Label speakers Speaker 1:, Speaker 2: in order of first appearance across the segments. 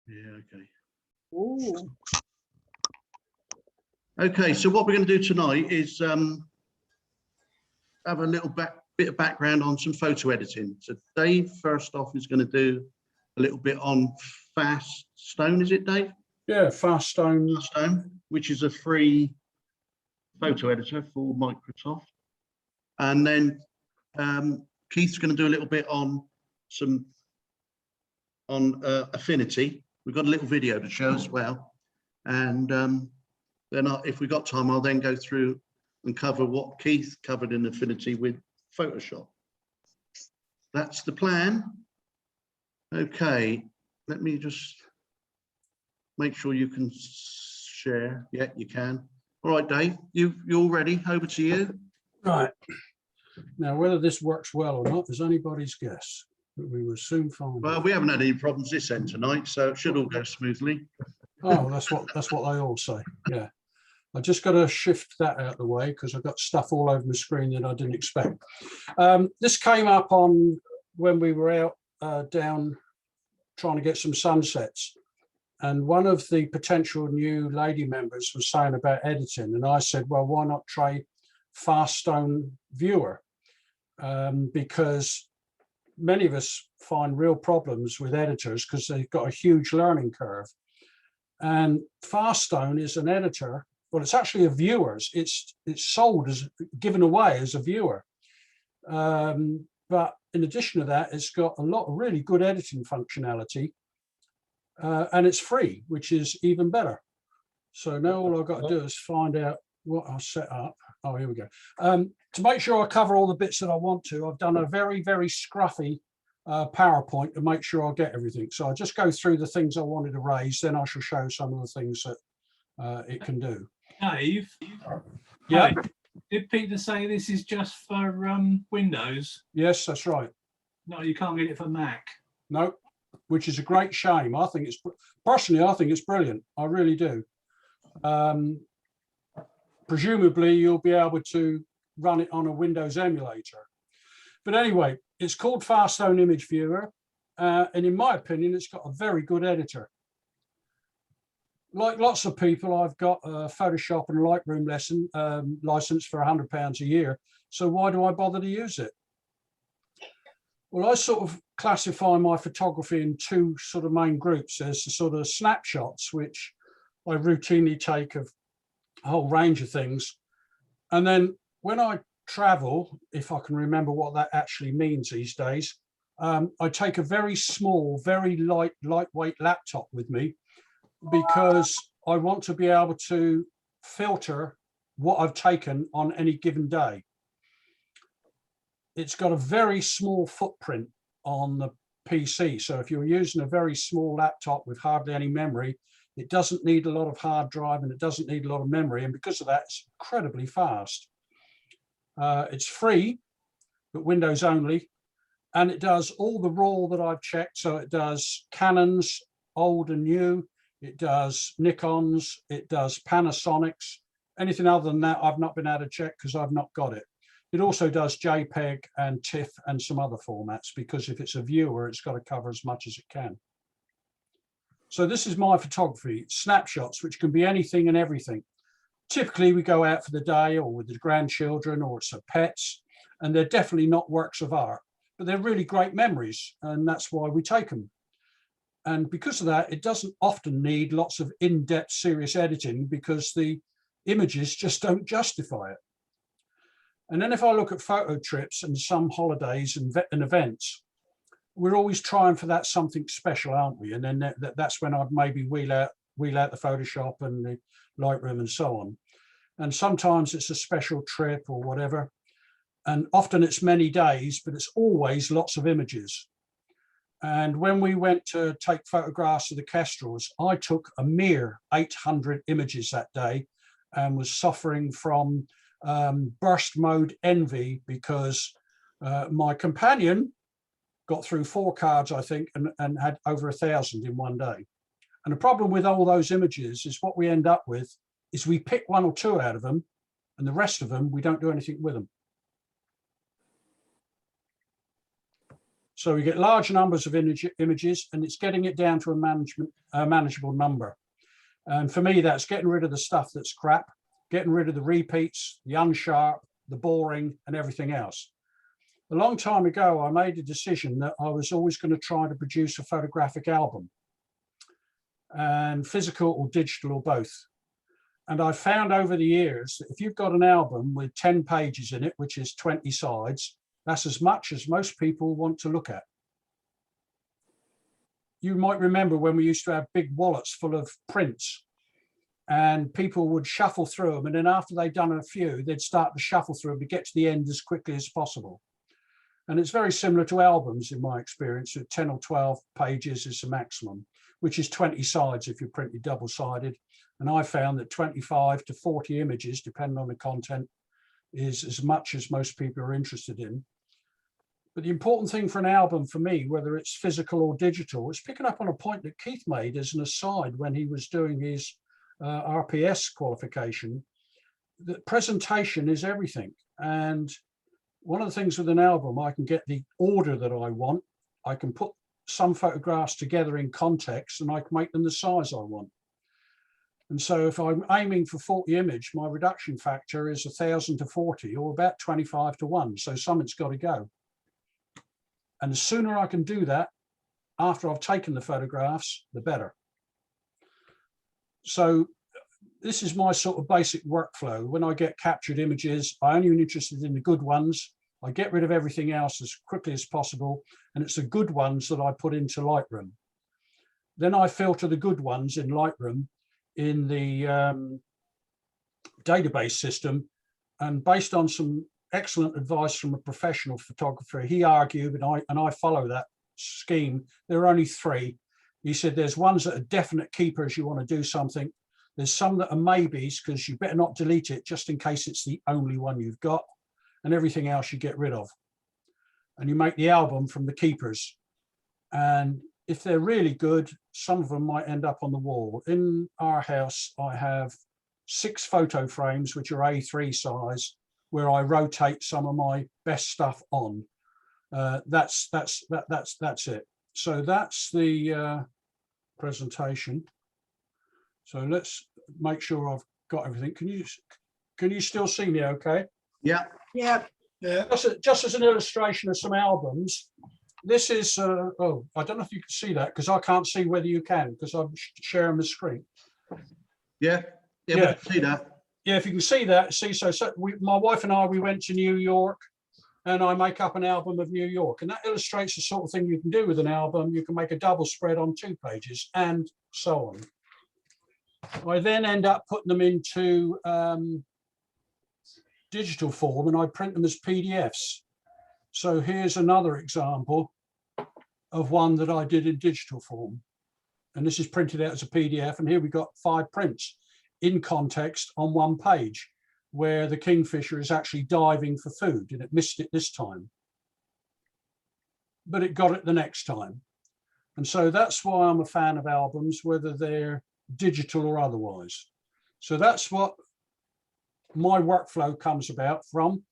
Speaker 1: Yeah, okay.
Speaker 2: Ooh.
Speaker 1: Okay, so what we're going to do tonight is have a little bit of background on some photo editing. So Dave, first off, is going to do a little bit on Fastone, is it, Dave?
Speaker 2: Yeah, Fastone.
Speaker 1: Fastone, which is a free photo editor for Microsoft. And then Keith's going to do a little bit on Affinity. We've got a little video to show as well. And then if we've got time, I'll then go through and cover what Keith covered in Affinity with Photoshop. That's the plan. Okay, let me just make sure you can share. Yeah, you can. All right, Dave, you all ready? Over to you.
Speaker 2: Right. Now, whether this works well or not is anybody's guess, but we will soon find
Speaker 1: Well,
Speaker 2: out.
Speaker 1: we haven't had any problems this end tonight, so it should all go smoothly.
Speaker 2: Oh, that's what they all say. Yeah. I just got to shift that out of the way because I've got stuff all over my screen that I didn't expect. This came up on when we were out down trying to get some sunsets. And one of the potential new lady members was saying about editing. And I said, well, why not try Fastone Viewer? Because many of us find real problems with editors because they've got a huge learning curve. And Fastone is an editor. Well, it's actually a viewer's. It's sold as given away as a viewer. But in addition to that, it's got a lot of really good editing functionality. And it's free, which is even better. So now all I've got to do is find out what I'll set up. Oh, here we go. To make sure I cover all the bits that I want to, I've done a very, very scruffy PowerPoint to make sure I get everything. So I'll just go through the things I wanted to raise, then I shall show some of the things that it can do.
Speaker 3: Dave,
Speaker 2: Yeah.
Speaker 3: Did Peter say this is just for Windows?
Speaker 2: Yes, that's right.
Speaker 3: No, you can't get it for Mac.
Speaker 2: No, which is a great shame. I think personally, I think it's brilliant. I really do. Presumably, you'll be able to run it on a Windows emulator. But anyway, it's called Fastone Image Viewer. And in my opinion, it's got a very good editor. Like lots of people, I've got a Photoshop and Lightroom license for £100 a year. So why do I bother to use it? Well, I sort of classify my photography in two sort of main groups. There's the sort of snapshots, which I routinely take of a whole range of things. And then when I travel, if I can remember what that actually means these days, I take a very small, very lightweight laptop with me because I want to be able to filter what I've taken on any given day. It's got a very small footprint on the PC. So if you're using a very small laptop with hardly any memory, it doesn't need a lot of hard drive and it doesn't need a lot of memory. And because of that, it's incredibly fast. It's free, but Windows only. And it does all the RAW that I've checked. So it does Canons, old and new. It does Nikons. It does Panasonics. Anything other than that, I've not been able to check because I've not got it. It also does JPEG and TIFF and some other formats, because if it's a viewer, it's got to cover as much as it can. So this is my photography, snapshots, which can be anything and everything. Typically, we go out for the day or with the grandchildren or it's pets, and they're definitely not works of art, but they're really great memories, and that's why we take them. And because of that, it doesn't often need lots of in-depth serious editing because the images just don't justify it. And then if I look at photo trips and some holidays and events, we're always trying for that something special, aren't we? And then that's when I'd maybe wheel out the Photoshop and the Lightroom and so on. And sometimes it's a special trip or whatever. And often it's many days, but it's always lots of images. And when we went to take photographs of the kestrels, I took a mere 800 images that day and was suffering from burst mode envy because my companion got through 4 cards, I think, and had over 1,000 in one day. And the problem with all those images is what we end up with is we pick 1 or 2 out of them, and the rest of them, we don't do anything with them. So we get large numbers of images, and it's getting it down to a manageable number. And for me, that's getting rid of the stuff that's crap, getting rid of the repeats, the unsharp, the boring, and everything else. A long time ago, I made a decision that I was always going to try to produce a photographic album, and physical or digital or both. And I found over the years that if you've got an album with 10 pages in it, which is 20 sides, that's as much as most people want to look at. You might remember when we used to have big wallets full of prints, and people would shuffle through them. And then after they'd done a few, they'd start to shuffle through them to get to the end as quickly as possible. And it's very similar to albums in my experience. At 10 or 12 pages is the maximum, which is 20 sides if you're printed double-sided. And I found that 25 to 40 images, depending on the content, is as much as most people are interested in. But the important thing for an album for me, whether it's physical or digital, is picking up on a point that Keith made as an aside when he was doing his RPS qualification, that presentation is everything. And one of the things with an album, I can get the order that I want. I can put some photographs together in context, and I can make them the size I want. And so if I'm aiming for 40 image, my reduction factor is 1,000 to 40, or about 25 to 1. So something's got to go. And the sooner I can do that after I've taken the photographs, the better. So this is my sort of basic workflow. When I get captured images, I'm only interested in the good ones. I get rid of everything else as quickly as possible. And it's the good ones that I put into Lightroom. Then I filter the good ones in Lightroom in the database system. And based on some excellent advice from a professional photographer, he argued, and I follow that scheme, there are only 3. He said there's ones that are definite keepers, you want to do something. There's some that are maybes, because you better not delete it just in case it's the only one you've got, and everything else you get rid of. And you make the album from the keepers. And if they're really good, some of them might end up on the wall. In our house, I have 6 photo frames, which are A3 size, where I rotate some of my best stuff on. That's it. So that's the presentation. So let's make sure I've got everything. Can you still see me okay?
Speaker 1: Yeah.
Speaker 4: Yeah.
Speaker 2: Just as an illustration of some albums, this is, oh, I don't know if you can see that, because I can't see whether you can, because I'm sharing the screen.
Speaker 1: Yeah, we can see that.
Speaker 2: Yeah, if you can see that, my wife and I, we went to New York, and I make up an album of New York. And that illustrates the sort of thing you can do with an album. You can make a double spread on 2 pages, and so on. I then end up putting them into digital form, and I print them as PDFs. So here's another example of one that I did in digital form. And this is printed out as a PDF. And here we've got 5 prints in context on 1 page, where the kingfisher is actually diving for food, and it missed it this time, but it got it the next time. And so that's why I'm a fan of albums, whether they're digital or otherwise. So that's what my workflow comes about from.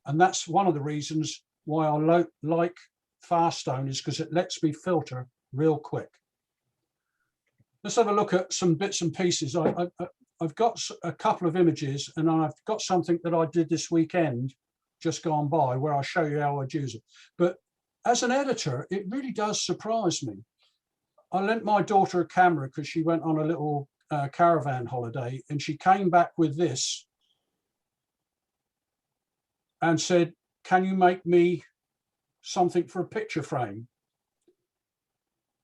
Speaker 2: And that's one of the reasons why I like Fastone, is because it lets me filter real quick. Let's have a look at some bits and pieces. I've got a couple of images, and I've got something that I did this weekend, just gone by, where I'll show you how I'd use it. But as an editor, it really does surprise me. I lent my daughter a camera because she went on a little caravan holiday, and she came back with this and said, "Can you make me something for a picture frame?"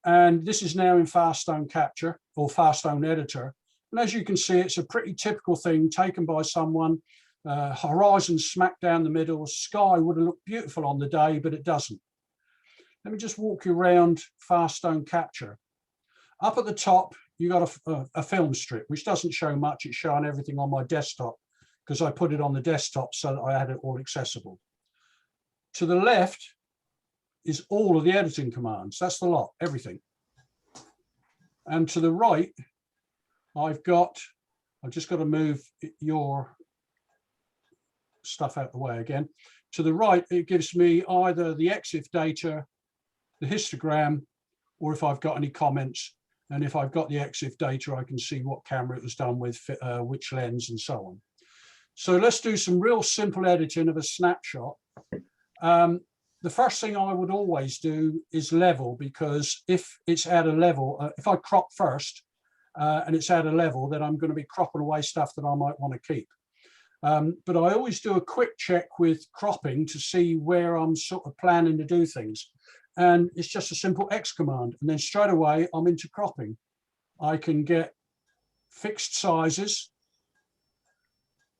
Speaker 2: And this is now in Fastone Capture, or Fastone Editor. And as you can see, it's a pretty typical thing taken by someone. Horizon smack down the middle. Sky would have looked beautiful on the day, but it doesn't. Let me just walk you around Fastone Capture. Up at the top, you got a film strip, which doesn't show much. It's showing everything on my desktop, because I put it on the desktop so that I had it all accessible. To the left is all of the editing commands. That's the lot, everything. And to the right, I've just got to move your stuff out the way again. To the right, it gives me either the EXIF data the histogram, or if I've got any comments. And if I've got the EXIF data, I can see what camera it was done with, which lens and so on. So let's do some real simple editing of a snapshot. The first thing I would always do is level, because if it's at a level, if I crop first and it's at a level, then I'm going to be cropping away stuff that I might want to keep. But I always do a quick check with cropping to see where I'm sort of planning to do things. And it's just a simple X command. And then straight away, I'm into cropping. I can get fixed sizes,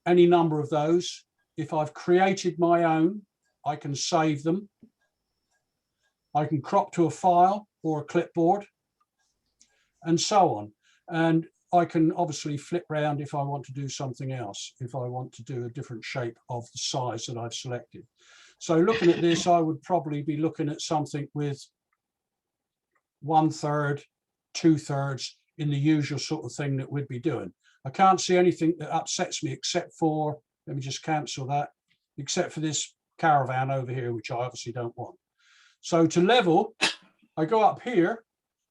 Speaker 2: any number of those. If I've created my own, I can save them. I can crop to a file or a clipboard and so on. And I can obviously flip round if I want to do something else, if I want to do a different shape of the size that I've selected. So looking at this, I would probably be looking at something with 1/3, 2/3 in the usual sort of thing that we'd be doing. I can't see anything that upsets me except for, let me just cancel that, except for this caravan over here, which I obviously don't want. So to level, I go up here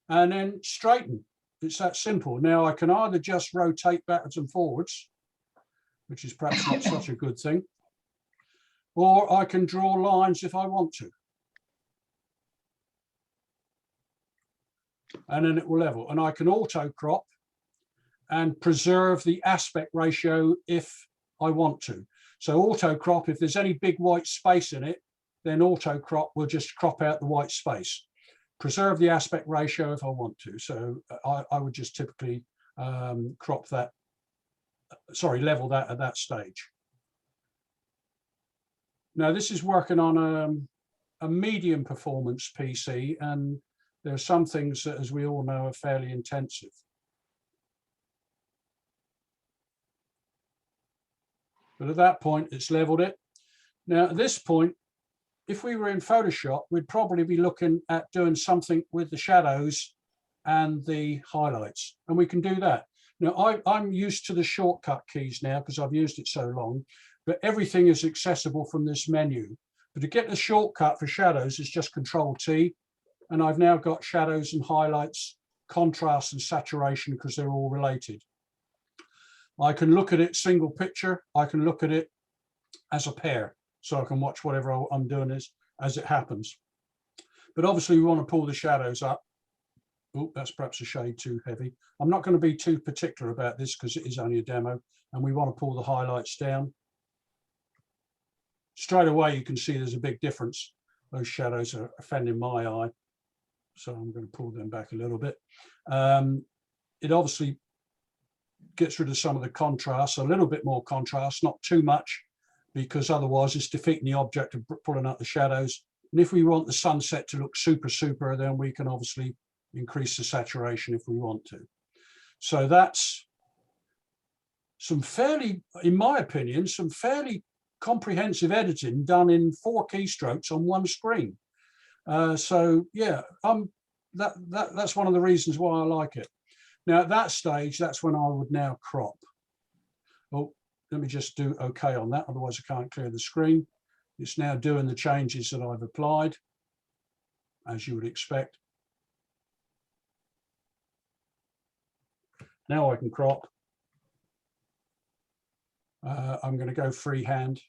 Speaker 2: and then straighten. It's that simple. Now I can either just rotate backwards and forwards, which is perhaps not such a good thing, or I can draw lines if I want to. And then it will level. And I can auto crop and preserve the aspect ratio if I want to. So auto crop, if there's any big white space in it, then auto crop will just crop out the white space. Preserve the aspect ratio if I want to. So I would just typically crop that, level that at that stage. Now this is working on a medium performance PC, and there are some things that, as we all know, are fairly intensive. But at that point, it's leveled it. Now at this point, if we were in Photoshop, we'd probably be looking at doing something with the shadows and the highlights, and we can do that. Now, I'm used to the shortcut keys now because I've used it so long, but everything is accessible from this menu. But to get the shortcut for shadows is just Control-T, and I've now got shadows and highlights, contrast and saturation, because they're all related. I can look at it single picture. I can look at it as a pair, so I can watch whatever I'm doing as it happens. But obviously we want to pull the shadows up. Oh, that's perhaps a shade too heavy. I'm not going to be too particular about this because it is only a demo, and we want to pull the highlights down. Straight away you can see there's a big difference. Those shadows are offending my eye, so I'm going to pull them back a little bit. It obviously gets rid of some of the contrast, a little bit more contrast, not too much, because otherwise it's defeating the object of pulling out the shadows. And if we want the sunset to look super, then we can obviously increase the saturation if we want to. So that's some fairly, in my opinion, some fairly comprehensive editing done in 4 keystrokes on one screen. So yeah, that's one of the reasons why I like it. Now at that stage, that's when I would now crop. Oh, let me just do OK on that, otherwise I can't clear the screen. It's now doing the changes that I've applied, as you would expect. Now I can crop. I'm going to go freehand.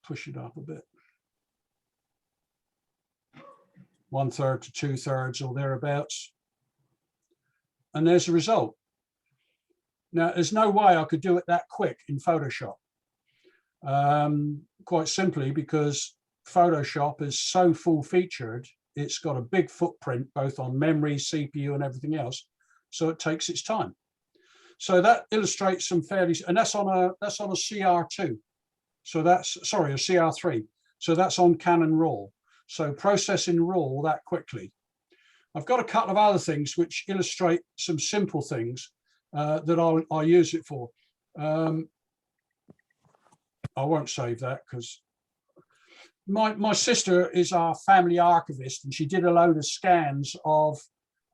Speaker 2: Push it up a bit. 1/3 to 2/3 or thereabouts. And there's the result. Now, there's no way I could do it that quick in Photoshop. Quite simply because Photoshop is so full-featured, it's got a big footprint both on memory, CPU, and everything else. So it takes its time. So that illustrates some fairly, and that's on a CR2. So that's, sorry, a CR3. So that's on Canon RAW. So processing RAW that quickly. I've got a couple of other things which illustrate some simple things that I'll use it for. I won't save that because my sister is our family archivist, and she did a load of scans of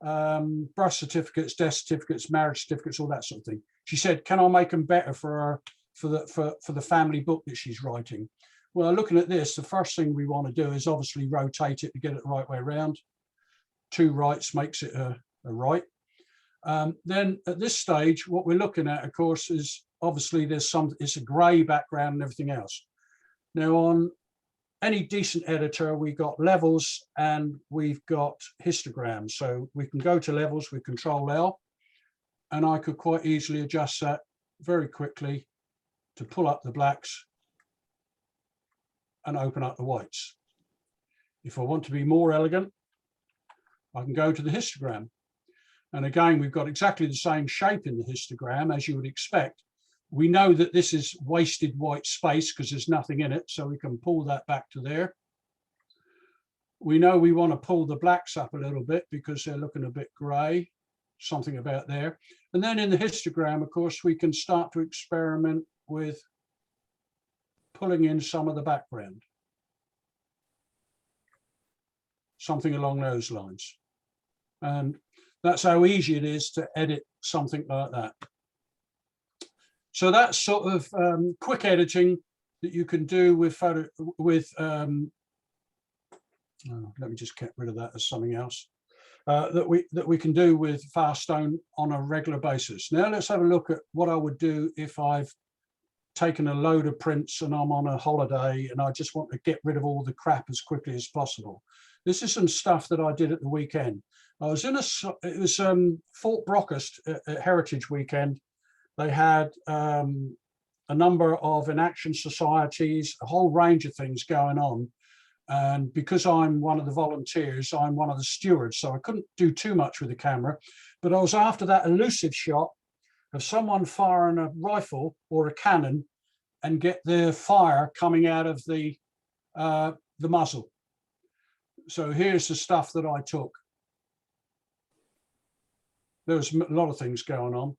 Speaker 2: birth certificates, death certificates, marriage certificates, all that sort of thing. She said, can I make them better for her, for the family book that she's writing? Well, looking at this, the first thing we want to do is obviously rotate it to get it the right way around. 2 rights makes it a right. Then at this stage, what we're looking at, of course, is obviously it's a grey background and everything else. Now, on any decent editor, we've got levels and we've got histograms. So we can go to levels with Control L, and I could quite easily adjust that very quickly to pull up the blacks and open up the whites. If I want to be more elegant, I can go to the histogram. And again, we've got exactly the same shape in the histogram as you would expect. We know that this is wasted white space because there's nothing in it, so we can pull that back to there. We know we want to pull the blacks up a little bit because they're looking a bit grey, something about there. And then in the histogram, of course, we can start to experiment with pulling in some of the background. Something along those lines. And that's how easy it is to edit something like that. So that's sort of quick editing that you can do with photo, with, let me just get rid of that as something else, that we can do with Fastone on a regular basis. Now let's have a look at what I would do if I've taken a load of prints and I'm on a holiday and I just want to get rid of all the crap as quickly as possible. This is some stuff that I did at the weekend. I was in it was Fort Brockhurst at Heritage Weekend. They had a number of enaction societies, a whole range of things going on. And because I'm one of the volunteers, I'm one of the stewards, so I couldn't do too much with the camera. But I was after that elusive shot of someone firing a rifle or a cannon and get the fire coming out of the muzzle. So here's the stuff that I took. There was a lot of things going on.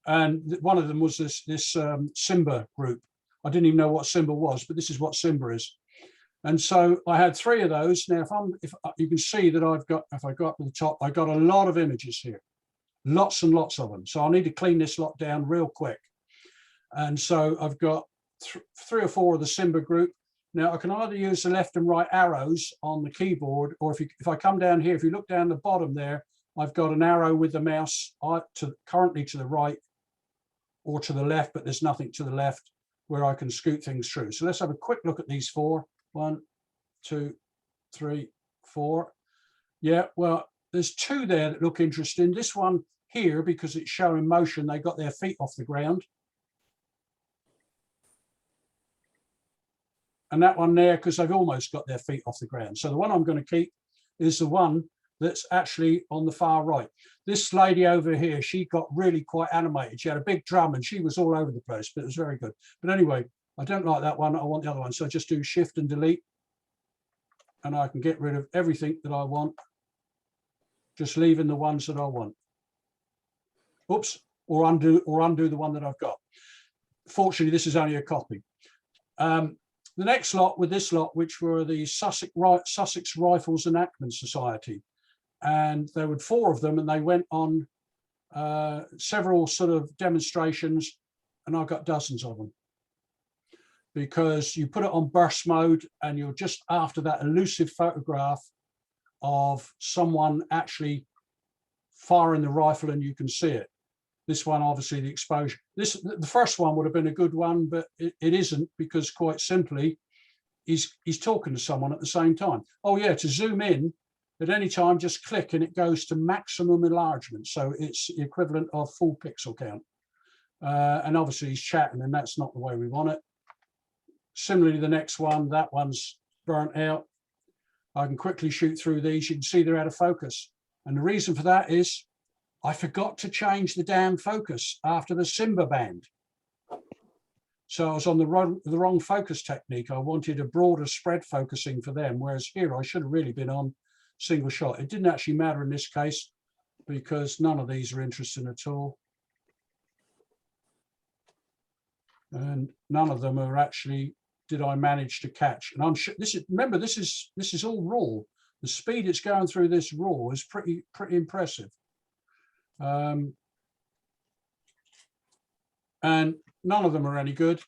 Speaker 2: And one of them was this Simba group. I didn't even know what Simba was, but this is what Simba is. And so I had 3 of those. Now, if you can see that I've got, if I go up to the top, I got a lot of images here, lots and lots of them. So I need to clean this lot down real quick. And so I've got 3 or 4 of the Simba group. Now I can either use the left and right arrows on the keyboard, or if I come down here, if you look down the bottom there, I've got an arrow with the mouse currently to the right or to the left, but there's nothing to the left where I can scoot things through. So let's have a quick look at these 4. 1, 2, 3, 4. Yeah, well, there's 2 there that look interesting. This one here, because it's showing motion, they got their feet off the ground. And that one there, because they've almost got their feet off the ground. So the one I'm going to keep is the one that's actually on the far right. This lady over here, she got really quite animated. She had a big drum and she was all over the place, but it was very good. But anyway, I don't like that one. I want the other one. So I just do Shift and Delete, and I can get rid of everything that I want, just leaving the ones that I want. Oops, or undo the one that I've got. Fortunately, this is only a copy. The next lot with this lot, which were the Sussex Rifles Enactment Society, and there were 4 of them, and they went on several sort of demonstrations, and I got dozens of them. Because you put it on burst mode and you're just after that elusive photograph of someone actually firing the rifle and you can see it. This one, obviously, the exposure. The first one would have been a good one, but it isn't, because quite simply, he's talking to someone at the same time. Oh yeah, to zoom in at any time, just click and it goes to maximum enlargement. So it's the equivalent of full pixel count. And obviously he's chatting, and that's not the way we want it. Similarly, the next one, that one's burnt out. I can quickly shoot through these. You can see they're out of focus. And the reason for that is I forgot to change the damn focus after the Simba band. So I was on the wrong focus technique. I wanted a broader spread focusing for them, whereas here I should have really been on single shot. It didn't actually matter in this case because none of these are interesting at all. And none of them are actually, did I manage to catch? And I'm sure remember, this is all raw. The speed it's going through this raw is pretty impressive. and none of them are any good.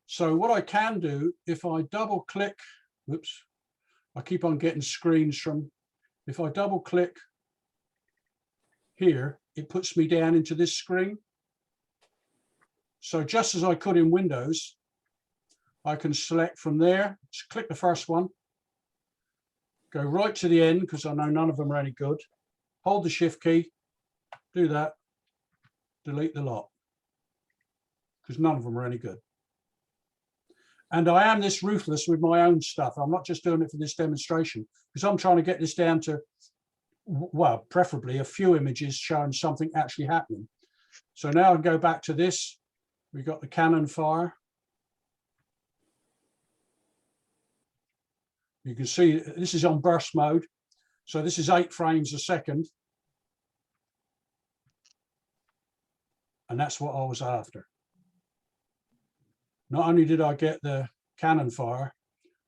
Speaker 2: So what I can do, if I double click, whoops, I keep on getting screens from, if I double click here, it puts me down into this screen. So just as I could in Windows, I can select from there, just click the first one, go right to the end, because I know none of them are any good, hold the shift key, do that, delete the lot, because none of them are any good. And I am this ruthless with my own stuff. I'm not just doing it for this demonstration, because I'm trying to get this down to, well, preferably a few images showing something actually happening. So now I go back to this. We've got the cannon fire. You can see this is on burst mode. So this is 8 frames a second. And that's what I was after. Not only did I get the cannon fire,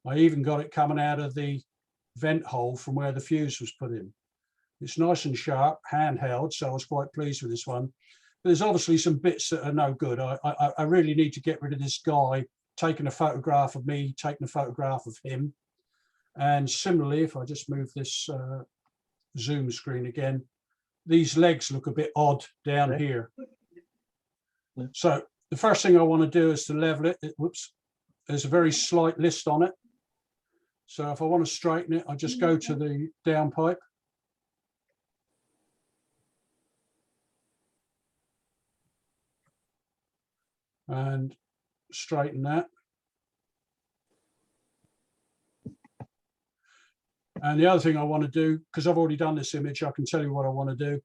Speaker 2: I even got it coming out of the vent hole from where the fuse was put in. It's nice and sharp, handheld, so I was quite pleased with this one. But there's obviously some bits that are no good. I really need to get rid of this guy taking a photograph of me, taking a photograph of him. And similarly, if I just move this zoom screen again, these legs look a bit odd down here. So the first thing I want to do is to level it. Whoops, there's a very slight list on it. So if I want to straighten it, I just go to the downpipe. And straighten that. And the other thing I want to do, because I've already done this image, I can tell you what I want to do.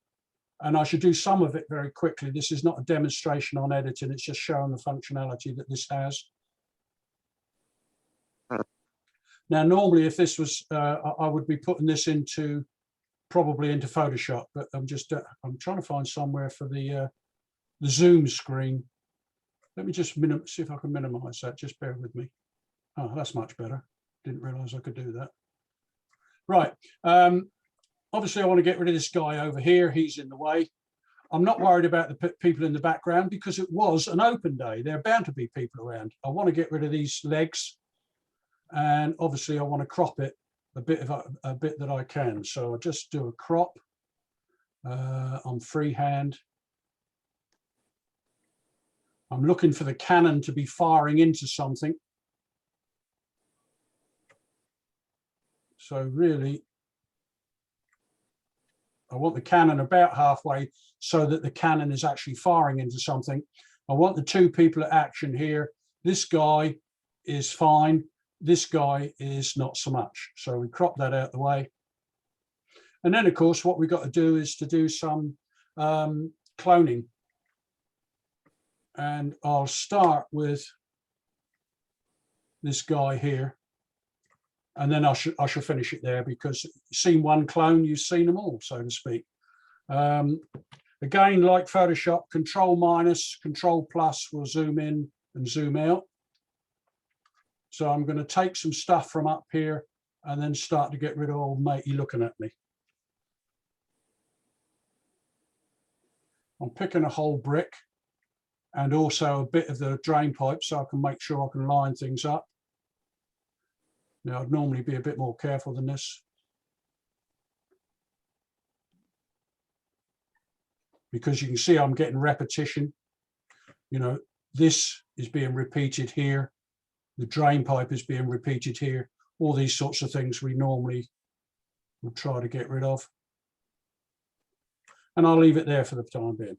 Speaker 2: And I should do some of it very quickly. This is not a demonstration on editing. It's just showing the functionality that this has. Now, normally, if this was, I would be putting this into, probably into Photoshop, but I'm I'm trying to find somewhere for the zoom screen. Let me just see if I can minimize that. Just bear with me. Oh, that's much better. Didn't realize I could do that. Right. Obviously, I want to get rid of this guy over here. He's in the way. I'm not worried about the people in the background because it was an open day. There are bound to be people around. I want to get rid of these legs. And obviously, I want to crop it a bit that I can. So I'll just do a crop on freehand. I'm looking for the cannon to be firing into something. So really, I want the cannon about halfway so that the cannon is actually firing into something. I want the 2 people at action here. This guy is fine. This guy is not so much. So we crop that out of the way. And then, of course, what we've got to do is to do some cloning. And I'll start with this guy here. And then I shall finish it there because seen one clone, you've seen them all, so to speak. Again, like Photoshop, Control- Control+ will zoom in and zoom out. So I'm going to take some stuff from up here and then start to get rid of old matey looking at me. I'm picking a whole brick and also a bit of the drain pipe so I can make sure I can line things up. Now, I'd normally be a bit more careful than this, because you can see I'm getting repetition. You know, this is being repeated here. The drain pipe is being repeated here. All these sorts of things we normally would try to get rid of. And I'll leave it there for the time being.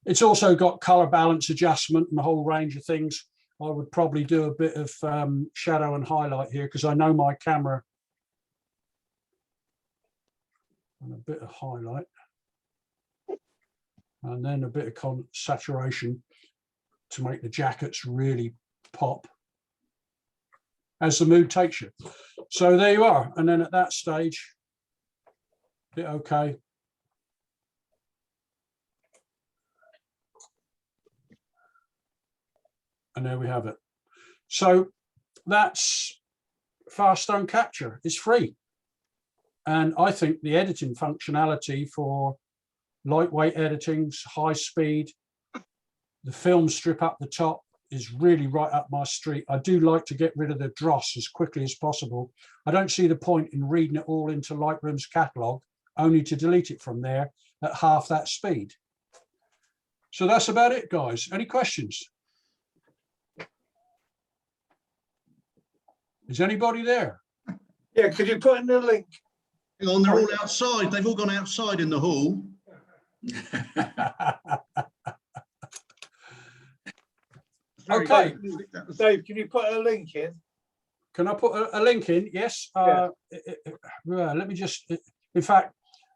Speaker 2: It's also got color balance adjustment and a whole range of things. I would probably do a bit of shadow and highlight here because I know my camera. And a bit of highlight. And then a bit of saturation to make the jackets really pop as the mood takes you. So there you are. And then at that stage, hit OK. And there we have it. So that's Fastone Capture. It's free. And I think the editing functionality for lightweight editing, high speed. The film strip up the top is really right up my street. I do like to get rid of the dross as quickly as possible. I don't see the point in reading it all into Lightroom's catalog, only to delete it from there at half that speed. So that's about it, guys. Any questions? Is anybody there?
Speaker 4: Yeah, could you put in the link?
Speaker 1: Hang on, they're all outside. They've all gone outside in the hall.
Speaker 2: Okay.
Speaker 4: Dave, can you put a link in?
Speaker 2: Can I put a link in? Yes.
Speaker 4: Yeah.
Speaker 2: Let me just, in fact,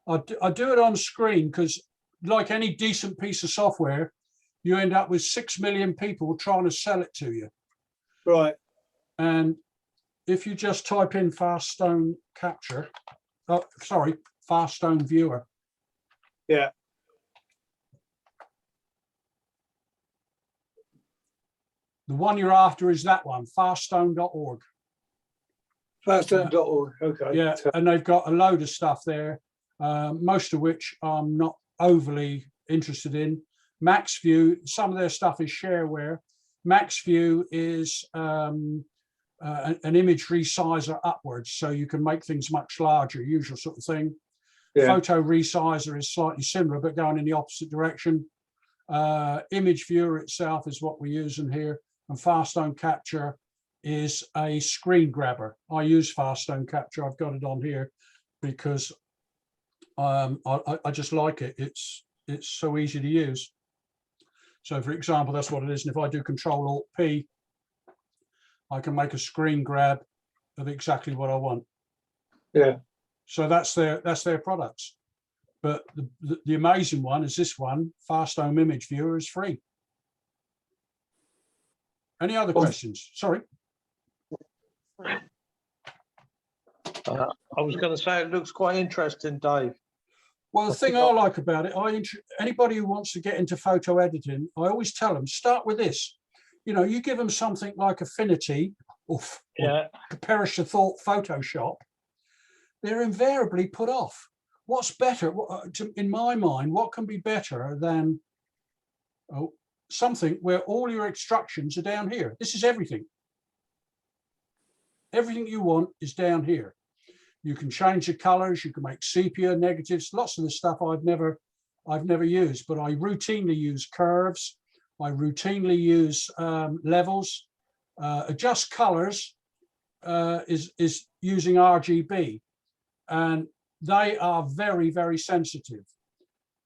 Speaker 2: I do it on screen because like any decent piece of software, you end up with 6 million people trying to sell it to you.
Speaker 4: Right.
Speaker 2: And if you just type in Fastone Capture, oh, sorry, Fastone Viewer.
Speaker 4: Yeah.
Speaker 2: The one you're after is that one, fastone.org.
Speaker 4: Fastone.org. Okay.
Speaker 2: Yeah, and they've got a load of stuff there, most of which I'm not overly interested in. MaxView, some of their stuff is shareware. MaxView is an image resizer upwards, so you can make things much larger, usual sort of thing.
Speaker 4: Yeah.
Speaker 2: Photo resizer is slightly similar, but going in the opposite direction. Image viewer itself is what we're using here, and Fastone Capture is a screen grabber. I use Fastone Capture. I've got it on here because I just like it. It's so easy to use. So, for example, that's what it is. And if I do Control-Alt-P, I can make a screen grab of exactly what I want.
Speaker 4: Yeah.
Speaker 2: So that's their products. But the amazing one is this one, Fastone Image Viewer, is free. Any other questions? Sorry.
Speaker 5: I was going to say it looks quite interesting, Dave.
Speaker 2: Well, the thing I like about it, anybody who wants to get into photo editing, I always tell them, start with this. You know, you give them something like Affinity or perish the thought Photoshop, they're invariably put off. What's better, in my mind, what can be better than something where all your extractions are down here? This is everything. Everything you want is down here. You can change the colors, you can make sepia, negatives, lots of the stuff I've never used, but I routinely use curves. I routinely use levels. Adjust colors is using RGB, and they are very, very sensitive.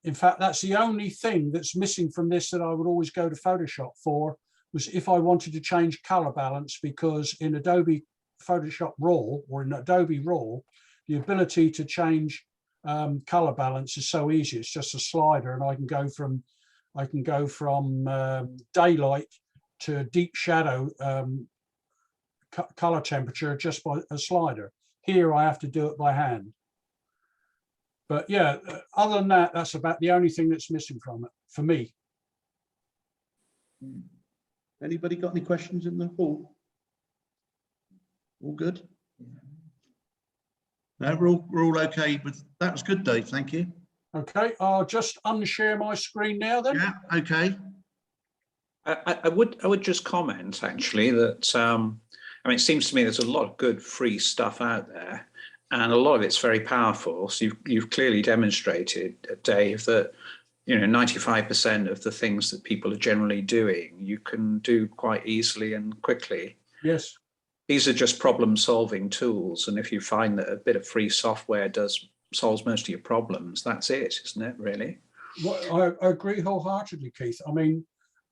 Speaker 2: In fact, that's the only thing that's missing from this that I would always go to Photoshop for, was if I wanted to change color balance, because in Adobe Photoshop Raw or in Adobe Raw, the ability to change color balance is so easy. It's just a slider, and I can go from daylight to deep shadow color temperature just by a slider. Here I have to do it by hand. But yeah, other than that, that's about the only thing that's missing from it for me.
Speaker 1: Anybody got any questions in the hall? All good? No, we're all okay with that. Was good, Dave. Thank you.
Speaker 2: Okay, I'll just unshare my screen now then.
Speaker 1: Yeah, okay.
Speaker 6: I would just comment actually that I mean, it seems to me there's a lot of good free stuff out there, and a lot of it's very powerful. So you've clearly demonstrated, Dave, that 95% of the things that people are generally doing, you can do quite easily and quickly.
Speaker 2: Yes.
Speaker 6: These are just problem-solving tools, and if you find that a bit of free software solves most of your problems, that's it, isn't it? Really.
Speaker 2: Well, I agree wholeheartedly, Keith. I mean,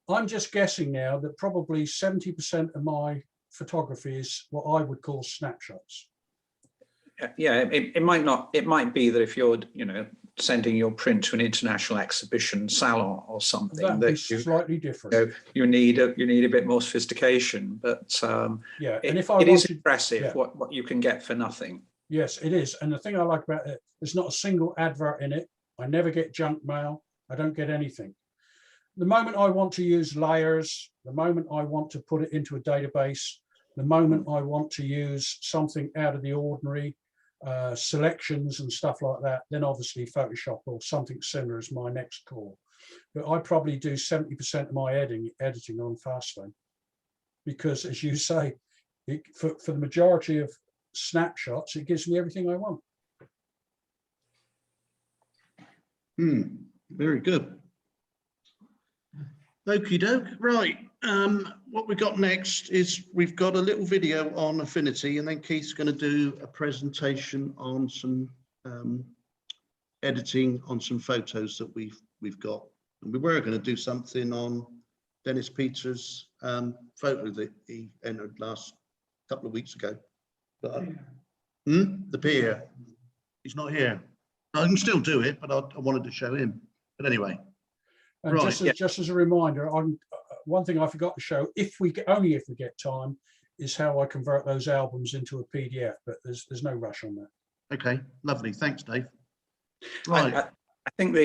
Speaker 2: I'm just guessing now that probably 70% of my photography is what I would call snapshots.
Speaker 6: Yeah, it might not. It might be that if you're, sending your print to an international exhibition salon or something,
Speaker 2: That'd be slightly different.
Speaker 6: You need a bit more sophistication. But
Speaker 2: yeah,
Speaker 6: and
Speaker 2: if I
Speaker 6: it is impressive what you can get for nothing.
Speaker 2: Yes, it is. And the thing I like about it, there's not a single advert in it. I never get junk mail. I don't get anything. The moment I want to use layers, the moment I want to put it into a database, the moment I want to use something out of the ordinary, selections and stuff like that, then obviously Photoshop or something similar is my next call. But I probably do 70% of my editing on Fastone, because as you say, for the majority of snapshots, it gives me everything I want.
Speaker 1: Very good. Okie doke. Right. What we got next is we've got a little video on Affinity, and then Keith's going to do a presentation on some editing on some photos that we've got. And we were going to do something on Dennis Peters' photo that he entered last couple of weeks ago. But the pier, he's not here. I can still do it, but I wanted to show him. But anyway.
Speaker 2: And
Speaker 1: Right,
Speaker 2: just as a reminder, one thing I forgot to show, only if we get time, is how I convert those albums into a PDF. But there's no rush on that.
Speaker 1: Okay, lovely. Thanks, Dave.
Speaker 6: I,
Speaker 1: Right.
Speaker 6: I think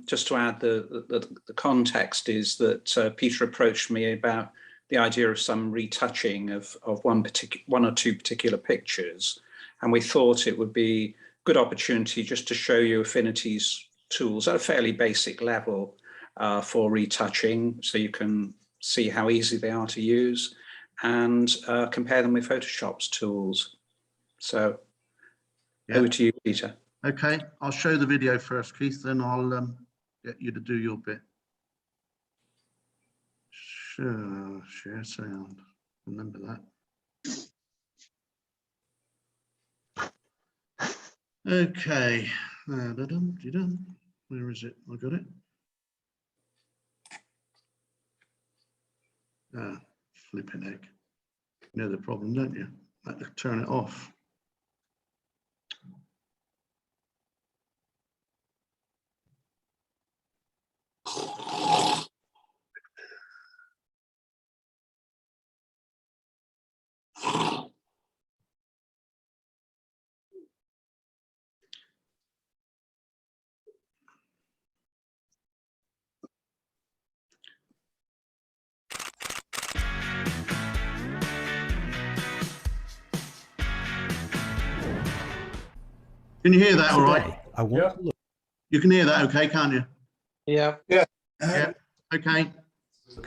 Speaker 6: just to add the context is that Peter approached me about the idea of some retouching of one or two particular pictures, and we thought it would be a good opportunity just to show you Affinity's tools at a fairly basic level for retouching, so you can see how easy they are to use and compare them with Photoshop's tools. So over to you, Peter.
Speaker 1: Okay, I'll show the video first, Keith, then I'll get you to do your bit. Sure, share sound. Remember that. Okay. Where is it? I got it. Flipping heck. You know the problem, don't you? I have to turn it off. Can you hear that all right?
Speaker 7: I want to look
Speaker 1: You can hear that okay, can't you?
Speaker 5: Yeah.
Speaker 1: Yeah. Okay.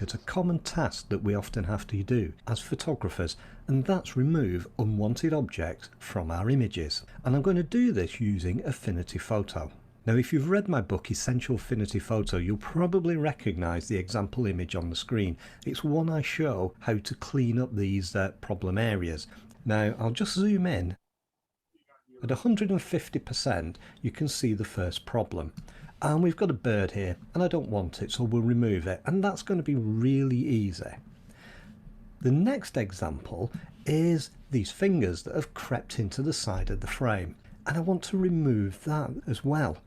Speaker 7: at a common task that we often have to do as photographers, and that's remove unwanted objects from our images. And I'm going to do this using Affinity Photo. Now, if you've read my book Essential Affinity Photo, you'll probably recognize the example image on the screen. It's one I show how to clean up these problem areas. Now, I'll just zoom in. At 150%, you can see the first problem. And we've got a bird here, and I don't want it, so we'll remove it. And that's going to be really easy. The next example is these fingers that have crept into the side of the frame. And I want to remove that as well.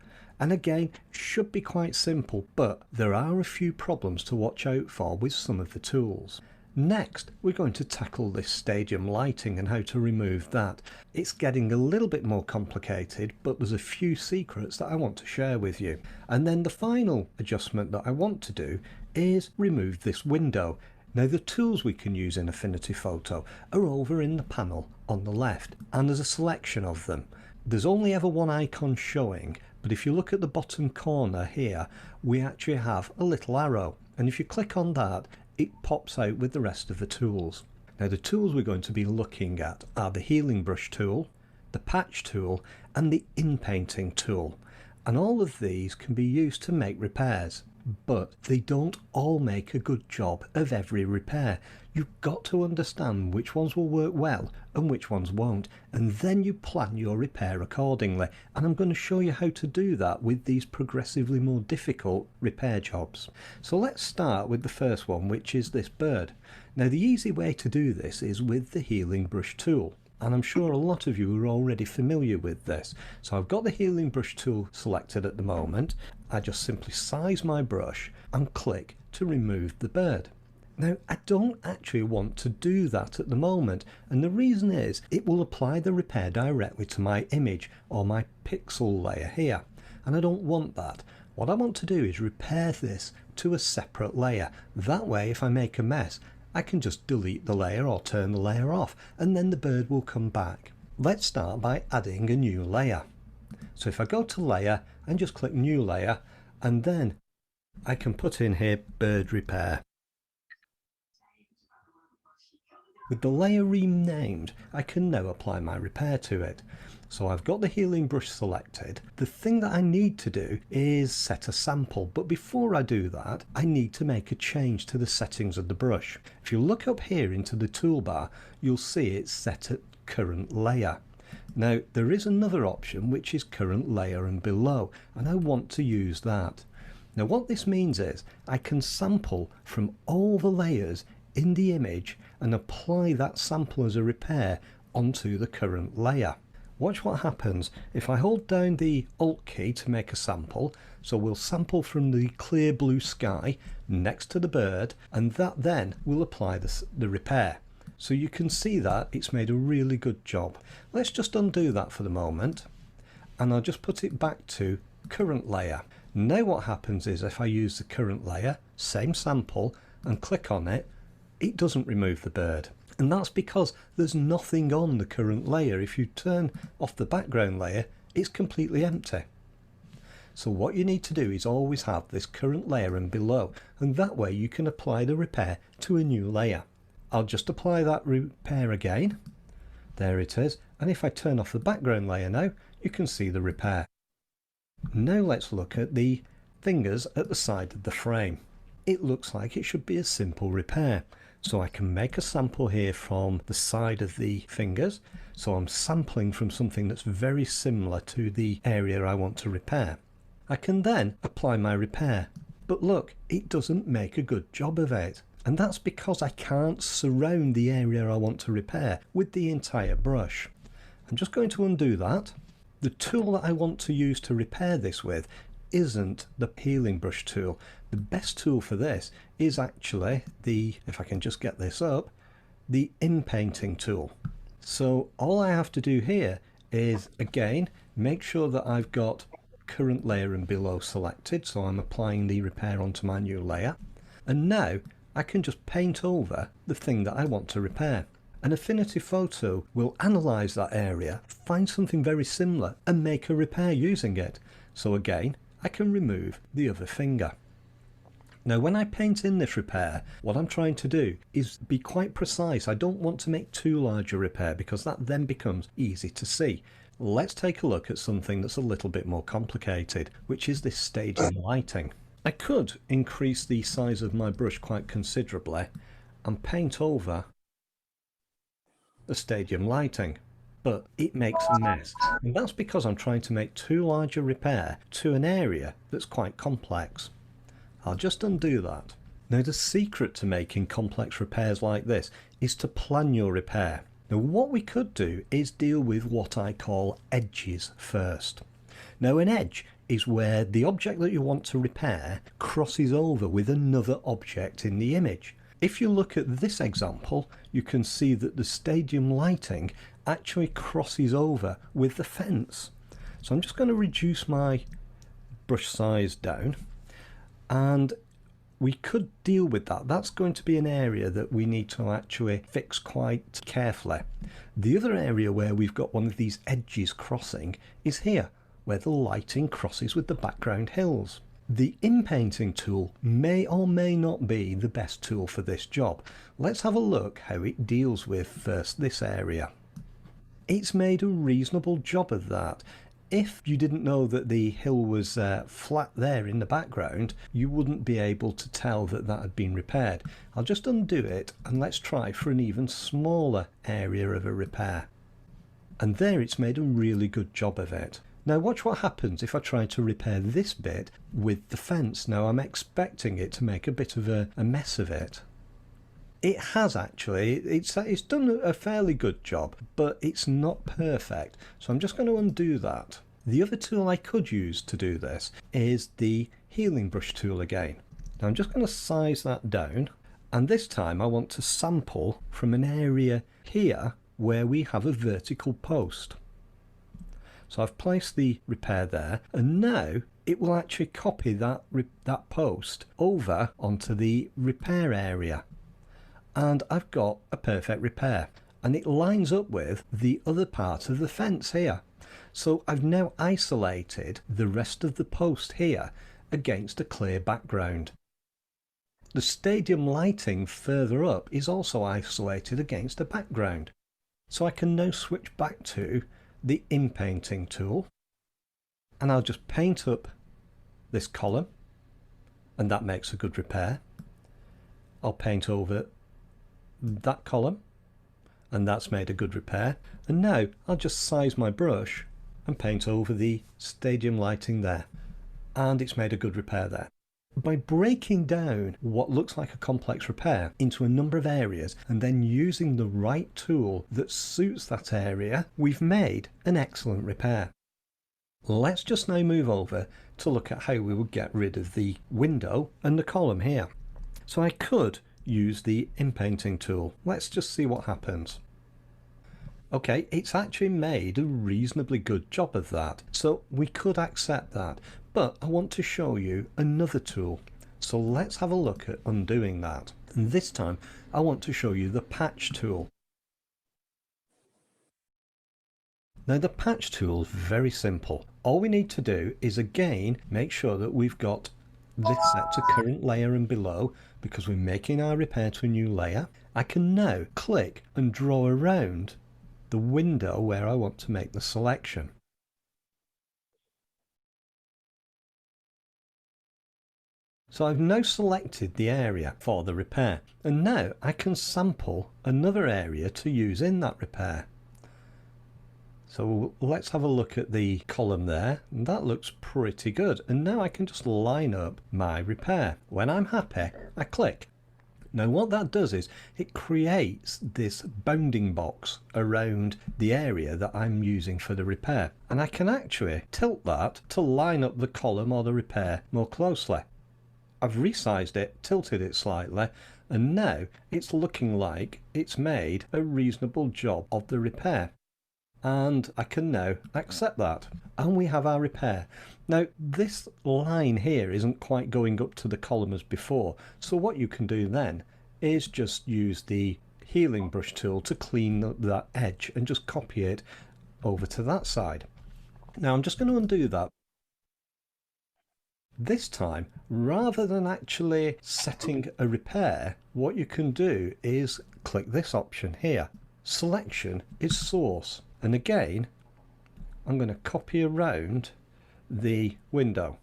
Speaker 7: And again, should be quite simple, but there are a few problems to watch out for with some of the tools. Next, we're going to tackle this stadium lighting and how to remove that. It's getting a little bit more complicated, but there's a few secrets that I want to share with you. And then the final adjustment that I want to do is remove this window. Now, the tools we can use in Affinity Photo are over in the panel on the left, and there's a selection of them. There's only ever one icon showing, but if you look at the bottom corner here, we actually have a little arrow, and if you click on that, it pops out with the rest of the tools. Now, the tools we're going to be looking at are the healing brush tool, the patch tool, and the inpainting tool. And all of these can be used to make repairs, but they don't all make a good job of every repair. You've got to understand which ones will work well and which ones won't, and then you plan your repair accordingly. And I'm going to show you how to do that with these progressively more difficult repair jobs. So let's start with the first one, which is this bird. Now, the easy way to do this is with the healing brush tool. And I'm sure a lot of you are already familiar with this. So I've got the healing brush tool selected at the moment. I just simply size my brush and click to remove the bird. Now, I don't actually want to do that at the moment, and the reason is it will apply the repair directly to my image or my pixel layer here, and I don't want that. What I want to do is repair this to a separate layer. That way, if I make a mess, I can just delete the layer or turn the layer off, and then the bird will come back. Let's start by adding a new layer. So if I go to layer and just click new layer, and then I can put in here bird repair. With the layer renamed, I can now apply my repair to it. So I've got the healing brush selected. The thing that I need to do is set a sample, but before I do that, I need to make a change to the settings of the brush. If you look up here into the toolbar, you'll see it's set at current layer. Now there is another option which is current layer and below, and I want to use that. Now what this means is I can sample from all the layers in the image and apply that sample as a repair onto the current layer. Watch what happens if I hold down the Alt key to make a sample. So we'll sample from the clear blue sky next to the bird, and that then will apply the repair. So you can see that it's made a really good job. Let's just undo that for the moment, and I'll just put it back to current layer. Now what happens is if I use the current layer, same sample, and click on it, it doesn't remove the bird. And that's because there's nothing on the current layer. If you turn off the background layer, it's completely empty. So what you need to do is always have this current layer and below, and that way you can apply the repair to a new layer. I'll just apply that repair again. There it is. And if I turn off the background layer now, you can see the repair. Now let's look at the fingers at the side of the frame. It looks like it should be a simple repair. So I can make a sample here from the side of the fingers. So I'm sampling from something that's very similar to the area I want to repair. I can then apply my repair. But look, it doesn't make a good job of it. And that's because I can't surround the area I want to repair with the entire brush. I'm just going to undo that. The tool that I want to use to repair this with isn't the healing brush tool. The best tool for this is actually the, if I can just get this up, the inpainting tool. So all I have to do here is again make sure that I've got current layer and below selected, so I'm applying the repair onto my new layer, and now I can just paint over the thing that I want to repair. An Affinity photo will analyze that area, find something very similar, and make a repair using it. So again, I can remove the other finger. Now when I paint in this repair, what I'm trying to do is be quite precise. I don't want to make too large a repair because that then becomes easy to see. Let's take a look at something that's a little bit more complicated, which is this staging lighting. I could increase the size of my brush quite considerably and paint over the stadium lighting, but it makes a mess, and that's because I'm trying to make too large a repair to an area that's quite complex. I'll just undo that. Now the secret to making complex repairs like this is to plan your repair. Now what we could do is deal with what I call edges first. Now an edge is where the object that you want to repair crosses over with another object in the image. If you look at this example, you can see that the stadium lighting actually crosses over with the fence. So I'm just going to reduce my brush size down, and we could deal with that. That's going to be an area that we need to actually fix quite carefully. The other area where we've got one of these edges crossing is here, where the lighting crosses with the background hills. The inpainting tool may or may not be the best tool for this job. Let's have a look how it deals with first this area. It's made a reasonable job of that. If you didn't know that the hill was flat there in the background, you wouldn't be able to tell that that had been repaired. I'll just undo it and let's try for an even smaller area of a repair. And there it's made a really good job of it. Now watch what happens if I try to repair this bit with the fence. Now I'm expecting it to make a bit of a mess of it. It has actually, it's done a fairly good job, but it's not perfect. So I'm just going to undo that. The other tool I could use to do this is the healing brush tool again. Now I'm just going to size that down, and this time I want to sample from an area here where we have a vertical post. So I've placed the repair there, and now it will actually copy that post over onto the repair area. And I've got a perfect repair. and it lines up with the other part of the fence here. So I've now isolated the rest of the post here against a clear background. The stadium lighting further up is also isolated against a background. So I can now switch back to the inpainting tool, and I'll just paint up this column, and that makes a good repair. I'll paint over that column, and that's made a good repair. And now I'll just size my brush and paint over the stadium lighting there, and it's made a good repair there. By breaking down what looks like a complex repair into a number of areas and then using the right tool that suits that area, we've made an excellent repair. Let's just now move over to look at how we would get rid of the window and the column here. So I could use the inpainting tool. Let's just see what happens. Okay, it's actually made a reasonably good job of that, so we could accept that. But I want to show you another tool. So let's have a look at undoing that. And this time I want to show you the patch tool. Now the patch tool is very simple. All we need to do is again make sure that we've got this set to current layer and below, because we're making our repair to a new layer. I can now click and draw around the window where I want to make the selection. So I've now selected the area for the repair, and now I can sample another area to use in that repair. So let's have a look at the column there, and that looks pretty good. And now I can just line up my repair. When I'm happy, I click. Now what that does is it creates this bounding box around the area that I'm using for the repair, and I can actually tilt that to line up the column or the repair more closely. I've resized it, tilted it slightly, and now it's looking like it's made a reasonable job of the repair. And I can now accept that, and we have our repair. Now this line here isn't quite going up to the column as before, so what you can do then is just use the healing brush tool to clean up that edge and just copy it over to that side. Now I'm just going to undo that. This time, rather than actually setting a repair, what you can do is click this option here. Selection is source. And again, I'm going to copy around the window.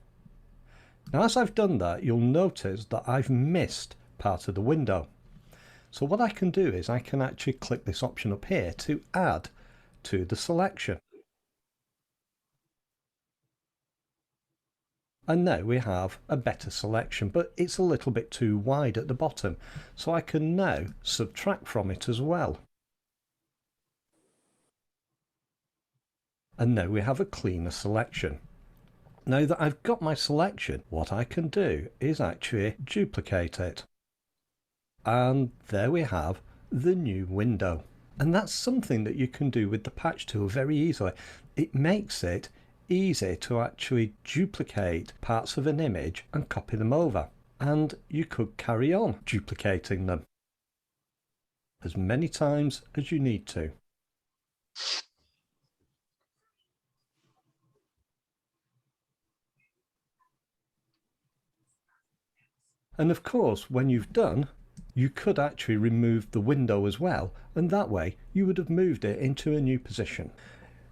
Speaker 7: Now, as I've done that, you'll notice that I've missed part of the window. So what I can do is I can actually click this option up here to add to the selection. And now we have a better selection, but it's a little bit too wide at the bottom. So I can now subtract from it as well. And now we have a cleaner selection. Now that I've got my selection, what I can do is actually duplicate it. And there we have the new window. And that's something that you can do with the patch tool very easily. It makes it easy to actually duplicate parts of an image and copy them over. And you could carry on duplicating them as many times as you need to. And of course, when you've done, you could actually remove the window as well, and that way you would have moved it into a new position.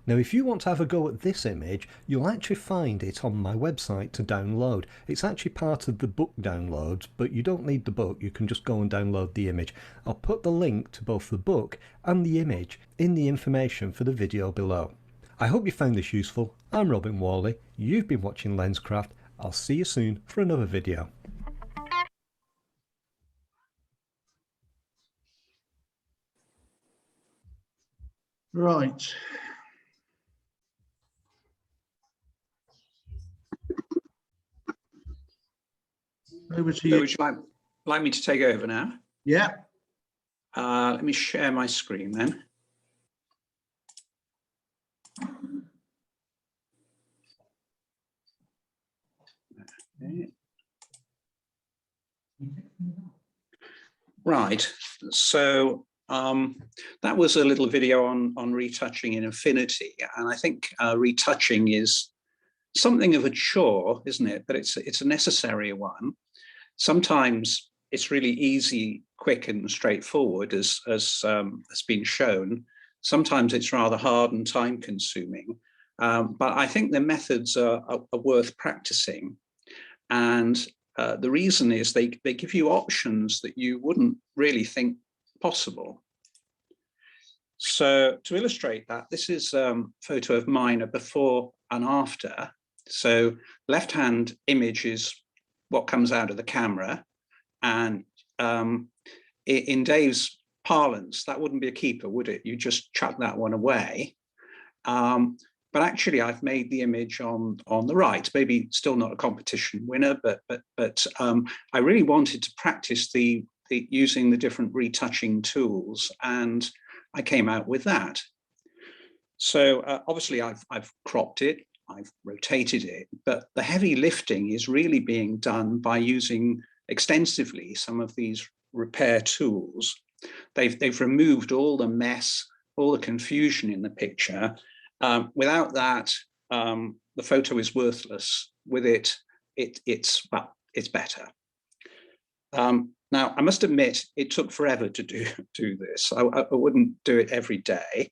Speaker 7: Now if you want to have a go at this image, you'll actually find it on my website to download. It's actually part of the book downloads, but you don't need the book, you can just go and download the image. I'll put the link to both the book and the image in the information for the video below. I hope you found this useful. I'm Robin Worley, you've been watching Lenscraft. I'll see you soon for another video.
Speaker 1: Right. Over to
Speaker 6: So
Speaker 1: you.
Speaker 6: would you like me to take over now?
Speaker 1: Yeah.
Speaker 6: Let me share my screen then. Okay. Right, so that was a little video on retouching in Affinity, and I think retouching is something of a chore, isn't it? But it's a necessary one. Sometimes it's really easy, quick, and straightforward, as has been shown. Sometimes it's rather hard and time-consuming. But I think the methods are worth practicing, and the reason is they give you options that you wouldn't really think possible. So to illustrate that, this is a photo of mine, a before and after. So left-hand image is what comes out of the camera, and in Dave's parlance, that wouldn't be a keeper, would it? You just chuck that one away. But actually, I've made the image on the right. Maybe still not a competition winner, but I really wanted to practice using the different retouching tools, and I came out with that. So obviously, I've cropped it, I've rotated it, but the heavy lifting is really being done by using extensively some of these repair tools. They've removed all the mess, all the confusion in the picture. Without that, the photo is worthless. With it, it's better. Now, I must admit, it took forever to do this. I wouldn't do it every day,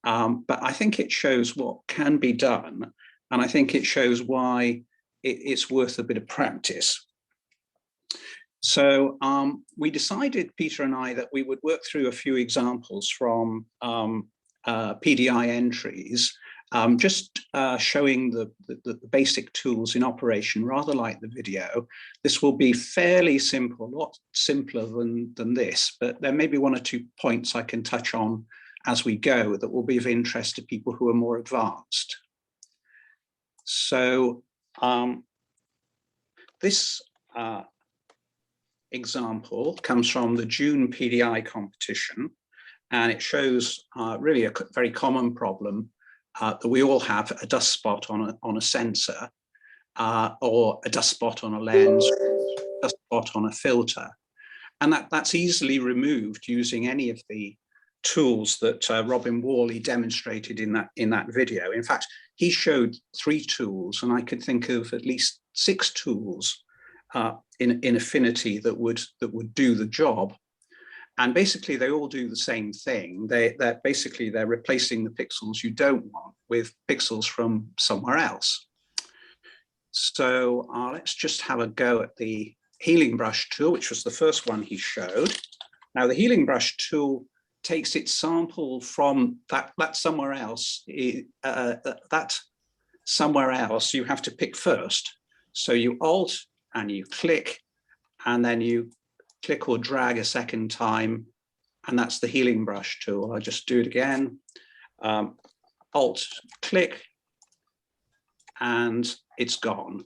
Speaker 6: but I think it shows what can be done, and I think it shows why it's worth a bit of practice. So we decided, Peter and I, that we would work through a few examples from PDI entries, just showing the basic tools in operation, rather like the video. This will be fairly simple, a lot simpler than this, but there may be one or two points I can touch on as we go that will be of interest to people who are more advanced. So this example comes from the June PDI competition, and it shows really a very common problem that we all have: a dust spot on a sensor, or a dust spot on a lens, a dust spot on a filter. And that's easily removed using any of the tools that Robin Worley demonstrated in that video. In fact, he showed 3 tools, and I could think of at least 6 tools in Affinity that would do the job. And basically, they all do the same thing. They're replacing the pixels you don't want with pixels from somewhere else. So let's just have a go at the healing brush tool, which was the first one he showed. Now, the healing brush tool takes its sample from that somewhere else. That somewhere else you have to pick first. So you Alt and you click, and then you click or drag a second time, and that's the healing brush tool. I'll just do it again. Alt, click, and it's gone.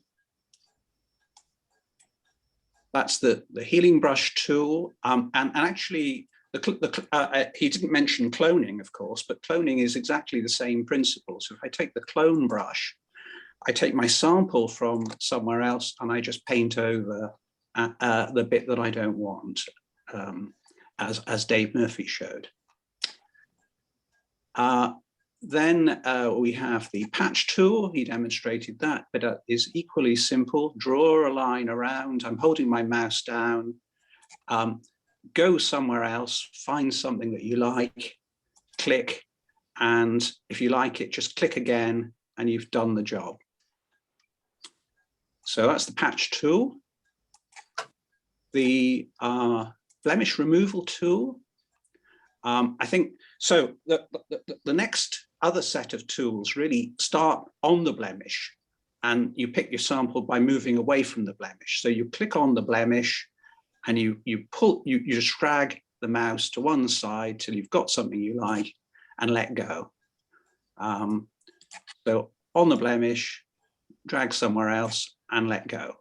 Speaker 6: That's the healing brush tool. And actually, he didn't mention cloning, of course, but cloning is exactly the same principle. So if I take the clone brush, I take my sample from somewhere else, and I just paint over the bit that I don't want, as Dave Murphy showed. Then we have the patch tool. He demonstrated that, but it is equally simple. Draw a line around. I'm holding my mouse down. Go somewhere else, find something that you like, click, and if you like it, just click again, and you've done the job. So that's the patch tool. The blemish removal tool. I think so. The next other set of tools really start on the blemish, and you pick your sample by moving away from the blemish. So you click on the blemish, and you just drag the mouse to one side till you've got something you like, and let go. So on the blemish, drag somewhere else, and let go.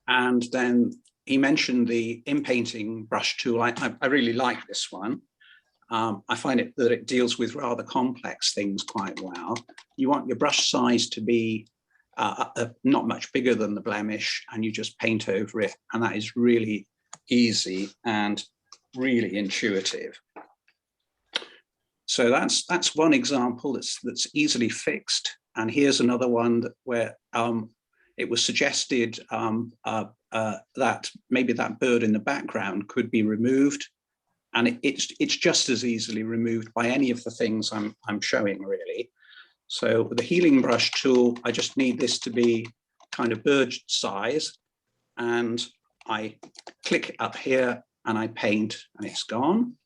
Speaker 6: And then he mentioned the inpainting brush tool. I really like this one. I find that it deals with rather complex things quite well. You want your brush size to be not much bigger than the blemish, and you just paint over it, and that is really easy and really intuitive. So that's one example that's easily fixed. And here's another one where it was suggested that maybe that bird in the background could be removed. And it's just as easily removed by any of the things I'm showing, really. So with the healing brush tool, I just need this to be kind of bird size, and I click up here and I paint and it's gone.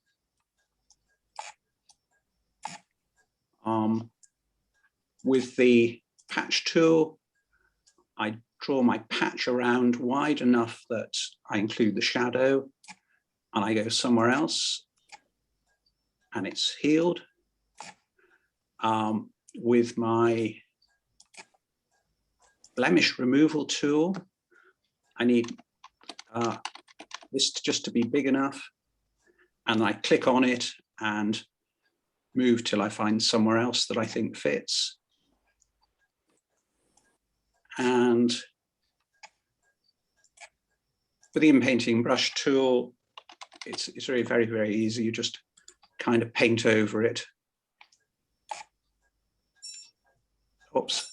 Speaker 6: With the patch tool, I draw my patch around wide enough that I include the shadow, and I go somewhere else and it's healed. With my blemish removal tool, I need this just to be big enough, and I click on it and move till I find somewhere else that I think fits. And with the inpainting brush tool, it's very, very, very easy. You just kind of paint over it. Oops,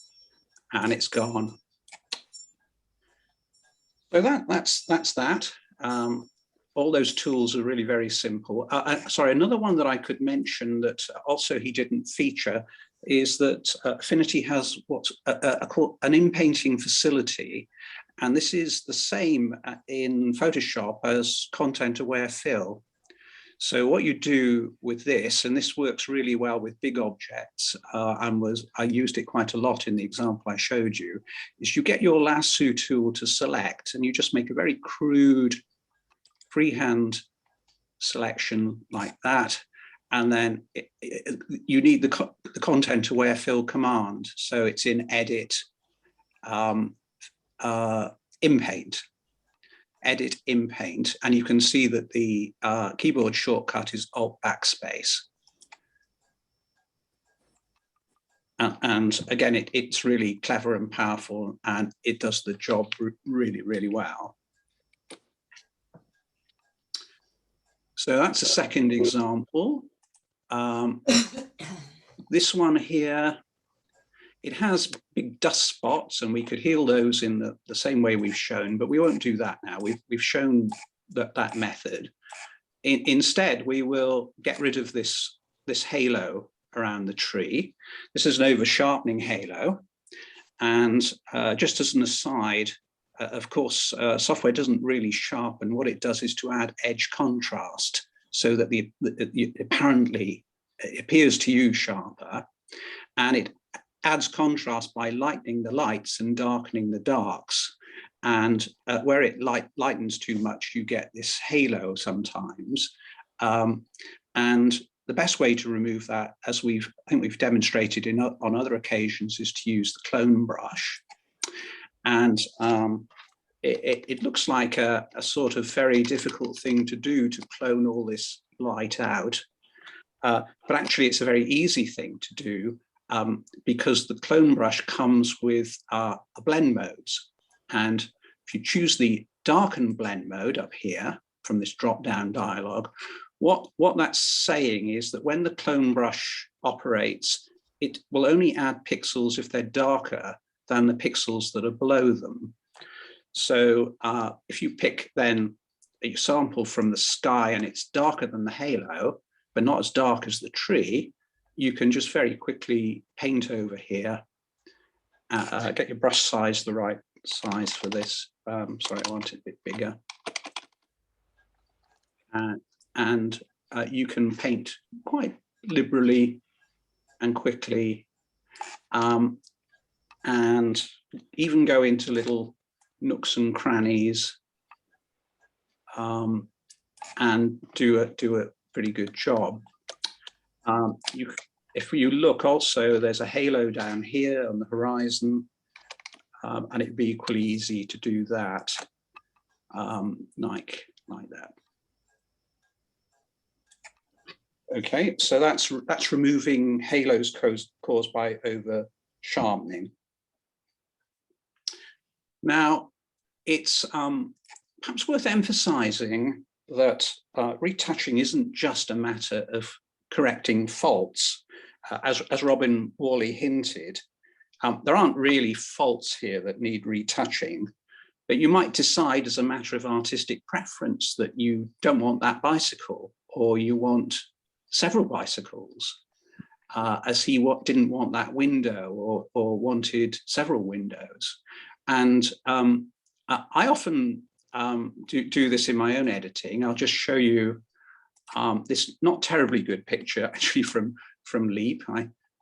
Speaker 6: and it's gone. So that's that. All those tools are really very simple. Sorry, another one that I could mention that also he didn't feature is that Affinity has what's called an inpainting facility. And this is the same in Photoshop as content-aware fill. So what you do with this, and this works really well with big objects, I used it quite a lot in the example I showed you, is you get your lasso tool to select, and you just make a very crude freehand selection like that. And then you need the content-aware fill command. So it's in Edit, Inpaint. Edit Inpaint, and you can see that the keyboard shortcut is Alt Backspace. And again, it's really clever and powerful, and it does the job really, really well. So that's a second example. This one here, it has big dust spots, and we could heal those in the same way we've shown, but we won't do that now. We've shown that method. Instead, we will get rid of this halo around the tree. This is an over-sharpening halo. And just as an aside, of course, software doesn't really sharpen. What it does is to add edge contrast so that apparently it appears to you sharper. And it adds contrast by lightening the lights and darkening the darks. And where it lightens too much, you get this halo sometimes. And the best way to remove that, as I think we've demonstrated on other occasions, is to use the clone brush. And it looks like a sort of very difficult thing to do, to clone all this light out. But actually, it's a very easy thing to do. Because the clone brush comes with blend modes. And if you choose the darken blend mode up here from this drop-down dialog, what that's saying is that when the clone brush operates, it will only add pixels if they're darker than the pixels that are below them. So if you pick then a sample from the sky and it's darker than the halo, but not as dark as the tree, you can just very quickly paint over here, get your brush size the right size for this. Sorry, I want it a bit bigger. And you can paint quite liberally and quickly, and even go into little nooks and crannies and do a pretty good job. If you look also, there's a halo down here on the horizon, and it'd be equally easy to do that, like that. Okay, so that's removing halos caused by over sharpening. Now, it's perhaps worth emphasizing that retouching isn't just a matter of correcting faults. As Robin Worley hinted, there aren't really faults here that need retouching, but you might decide as a matter of artistic preference that you don't want that bicycle, or you want several bicycles, as he didn't want that window, or wanted several windows. And I often do this in my own editing. I'll just show you this not terribly good picture actually from Leap.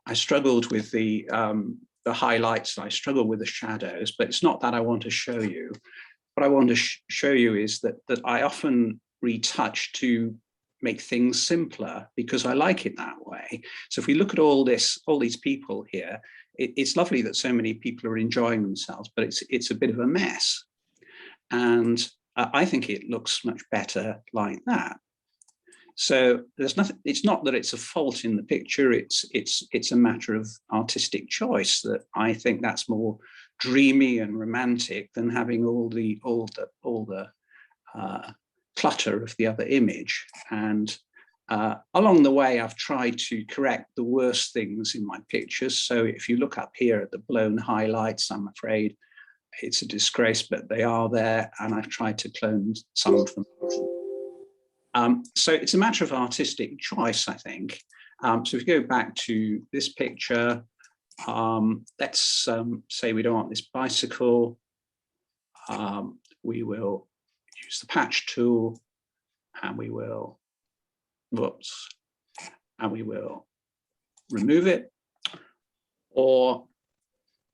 Speaker 6: I struggled with the highlights, I struggle with the shadows, but it's not that I want to show you. What I want to show you is that I often retouch to make things simpler because I like it that way. So if we look at all these people here, it's lovely that so many people are enjoying themselves, but it's a bit of a mess. And I think it looks much better like that. So there's nothing, it's not that it's a fault in the picture, it's a matter of artistic choice, that I think that's more dreamy and romantic than having all the clutter of the other image. And along the way, I've tried to correct the worst things in my pictures. So if you look up here at the blown highlights, I'm afraid it's a disgrace, but they are there, and I've tried to clone some of them. So it's a matter of artistic choice, I think. So if you go back to this picture, let's say we don't want this bicycle. We will use the patch tool, and we will, whoops, and we will remove it. Or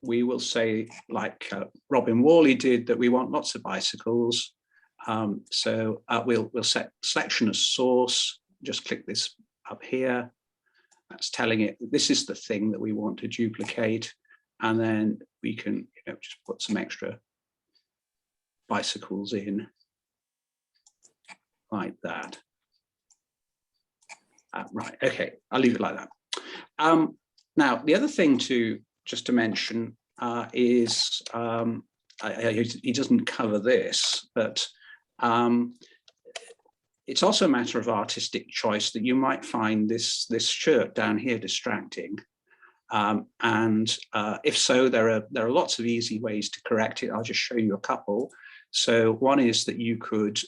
Speaker 6: we will say, like Robin Worley did, that we want lots of bicycles. So we'll set selection as source, just click this up here. That's telling it this is the thing that we want to duplicate. And then we can just put some extra bicycles in like that. Right, okay, I'll leave it like that. Now, the other thing just to mention is, he doesn't cover this, but it's also a matter of artistic choice that you might find this shirt down here distracting. And if so, there are lots of easy ways to correct it. I'll just show you a couple. So one is that you could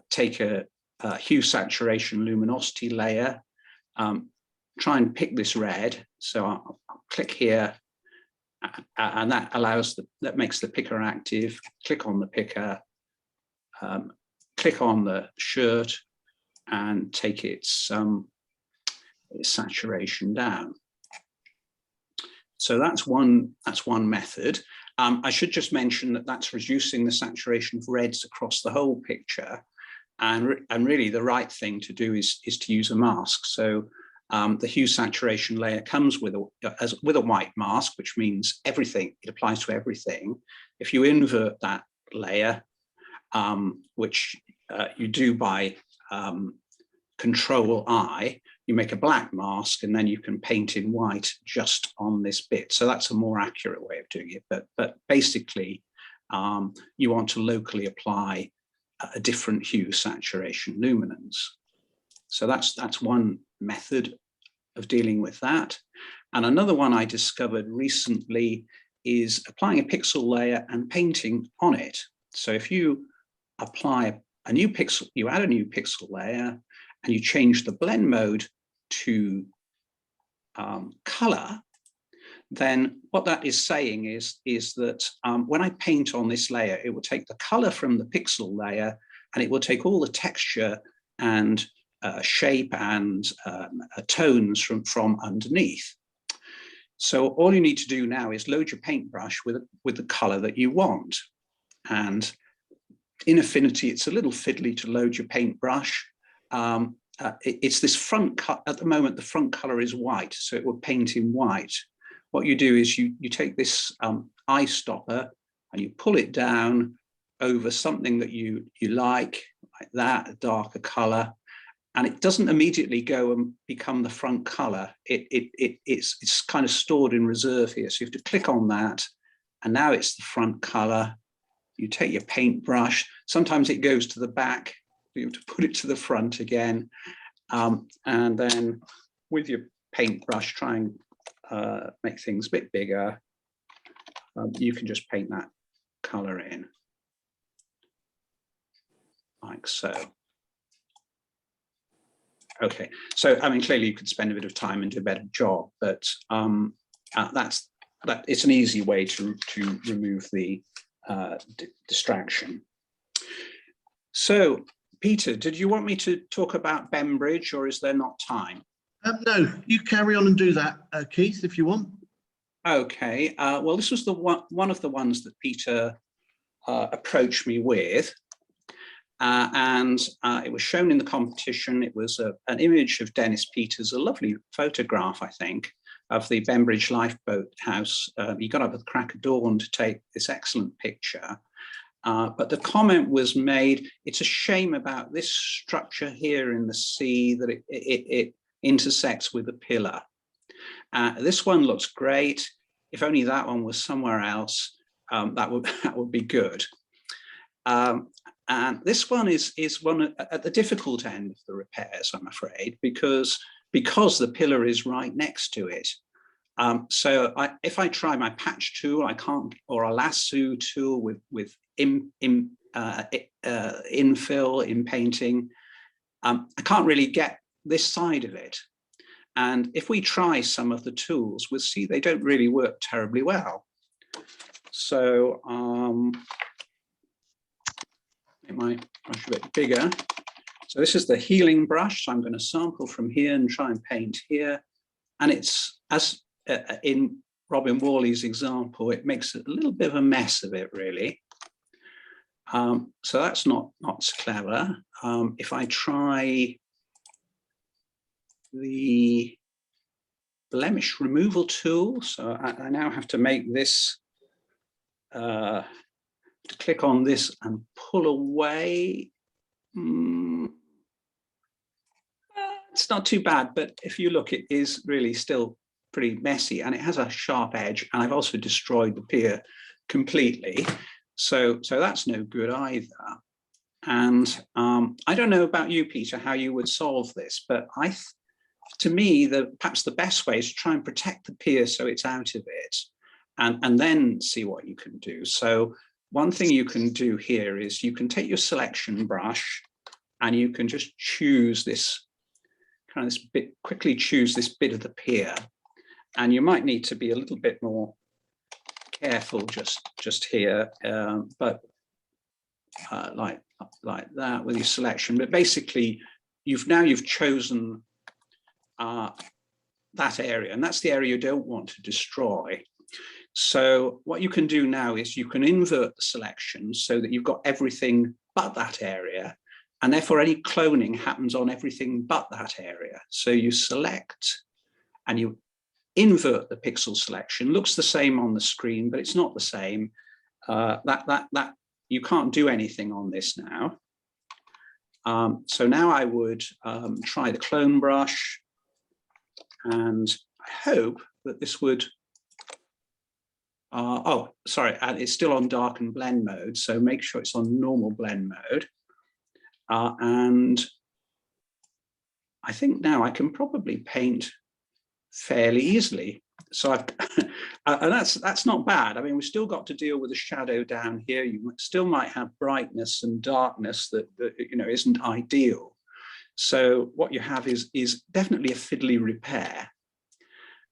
Speaker 6: take a hue, saturation, luminosity layer, try and pick this red. So I'll click here, and that makes the picker active. Click on the picker, click on the shirt, and take its saturation down. So that's one method. I should just mention that that's reducing the saturation of reds across the whole picture, and really the right thing to do is to use a mask. So the hue saturation layer comes with a white mask, which means everything, it applies to everything. If you invert that layer, which you do by Control I, you make a black mask, and then you can paint in white just on this bit. So that's a more accurate way of doing it. But basically, you want to locally apply a different hue, saturation, luminance. So that's one method of dealing with that. And another one I discovered recently is applying a pixel layer and painting on it. So if you apply a new pixel, you add a new pixel layer, and you change the blend mode to color, then what that is saying is that when I paint on this layer, it will take the color from the pixel layer, and it will take all the texture and shape and tones from underneath. So all you need to do now is load your paintbrush with the color that you want. And in Affinity, it's a little fiddly to load your paintbrush. It's this front cut. At the moment, the front color is white, so it will paint in white. What you do is you take this eye stopper and you pull it down over something that you like that, a darker color, and it doesn't immediately go and become the front color. It's kind of stored in reserve here. So you have to click on that, and now it's the front color. you take your paintbrush. Sometimes it goes to the back. You have to put it to the front again. And then with your paintbrush, try and make things a bit bigger. You can just paint that color in like so. Okay, so I mean, clearly you could spend a bit of time and do a better job, but it's an easy way to remove the distraction. So, Peter, did you want me to talk about Bembridge, or is there not time?
Speaker 1: No, you carry on and do that, Keith, if you want.
Speaker 6: Okay, well, this was the one of the ones that Peter approached me with, and it was shown in the competition. It was an image of Dennis Peters, a lovely photograph, I think, of the Bembridge lifeboat house. He got up at the crack of dawn to take this excellent picture. But the comment was made, it's a shame about this structure here in the sea that it intersects with a pillar. This one looks great. If only that one was somewhere else, that would be good. And this one is one at the difficult end of the repairs, I'm afraid, because the pillar is right next to it. So if I try my patch tool, I can't, or a lasso tool with infill in painting, I can't really get this side of it. And if we try some of the tools, we'll see they don't really work terribly well. So make my brush a bit bigger. So this is the healing brush. So I'm going to sample from here and try and paint here. And it's, as in Robin Worley's example, it makes a little bit of a mess of it, really. So that's not so clever. If I try the blemish removal tool, so I now have to make this, to click on this and pull away. It's not too bad, but if you look, it is really still pretty messy, and it has a sharp edge, and I've also destroyed the pier completely. So that's no good either. And I don't know about you, Peter, how you would solve this, but to me, perhaps the best way is to try and protect the pier so it's out of it, and then see what you can do. So one thing you can do here is you can take your selection brush and you can just choose this kind of quickly choose this bit of the pier. And you might need to be a little bit more careful just here, but like that with your selection. But basically, you've chosen that area, and that's the area you don't want to destroy. So what you can do now is you can invert the selection so that you've got everything but that area, and therefore any cloning happens on everything but that area. So you select and you invert the pixel selection. Looks the same on the screen, but it's not the same. That you can't do anything on this now. So now I would try the clone brush, and I hope that this would. Oh, sorry, and it's still on darken blend mode, so make sure it's on normal blend mode. And I think now I can probably paint fairly easily. So I've, and that's not bad. I mean, we've still got to deal with the shadow down here. You still might have brightness and darkness that isn't ideal. So what you have is definitely a fiddly repair.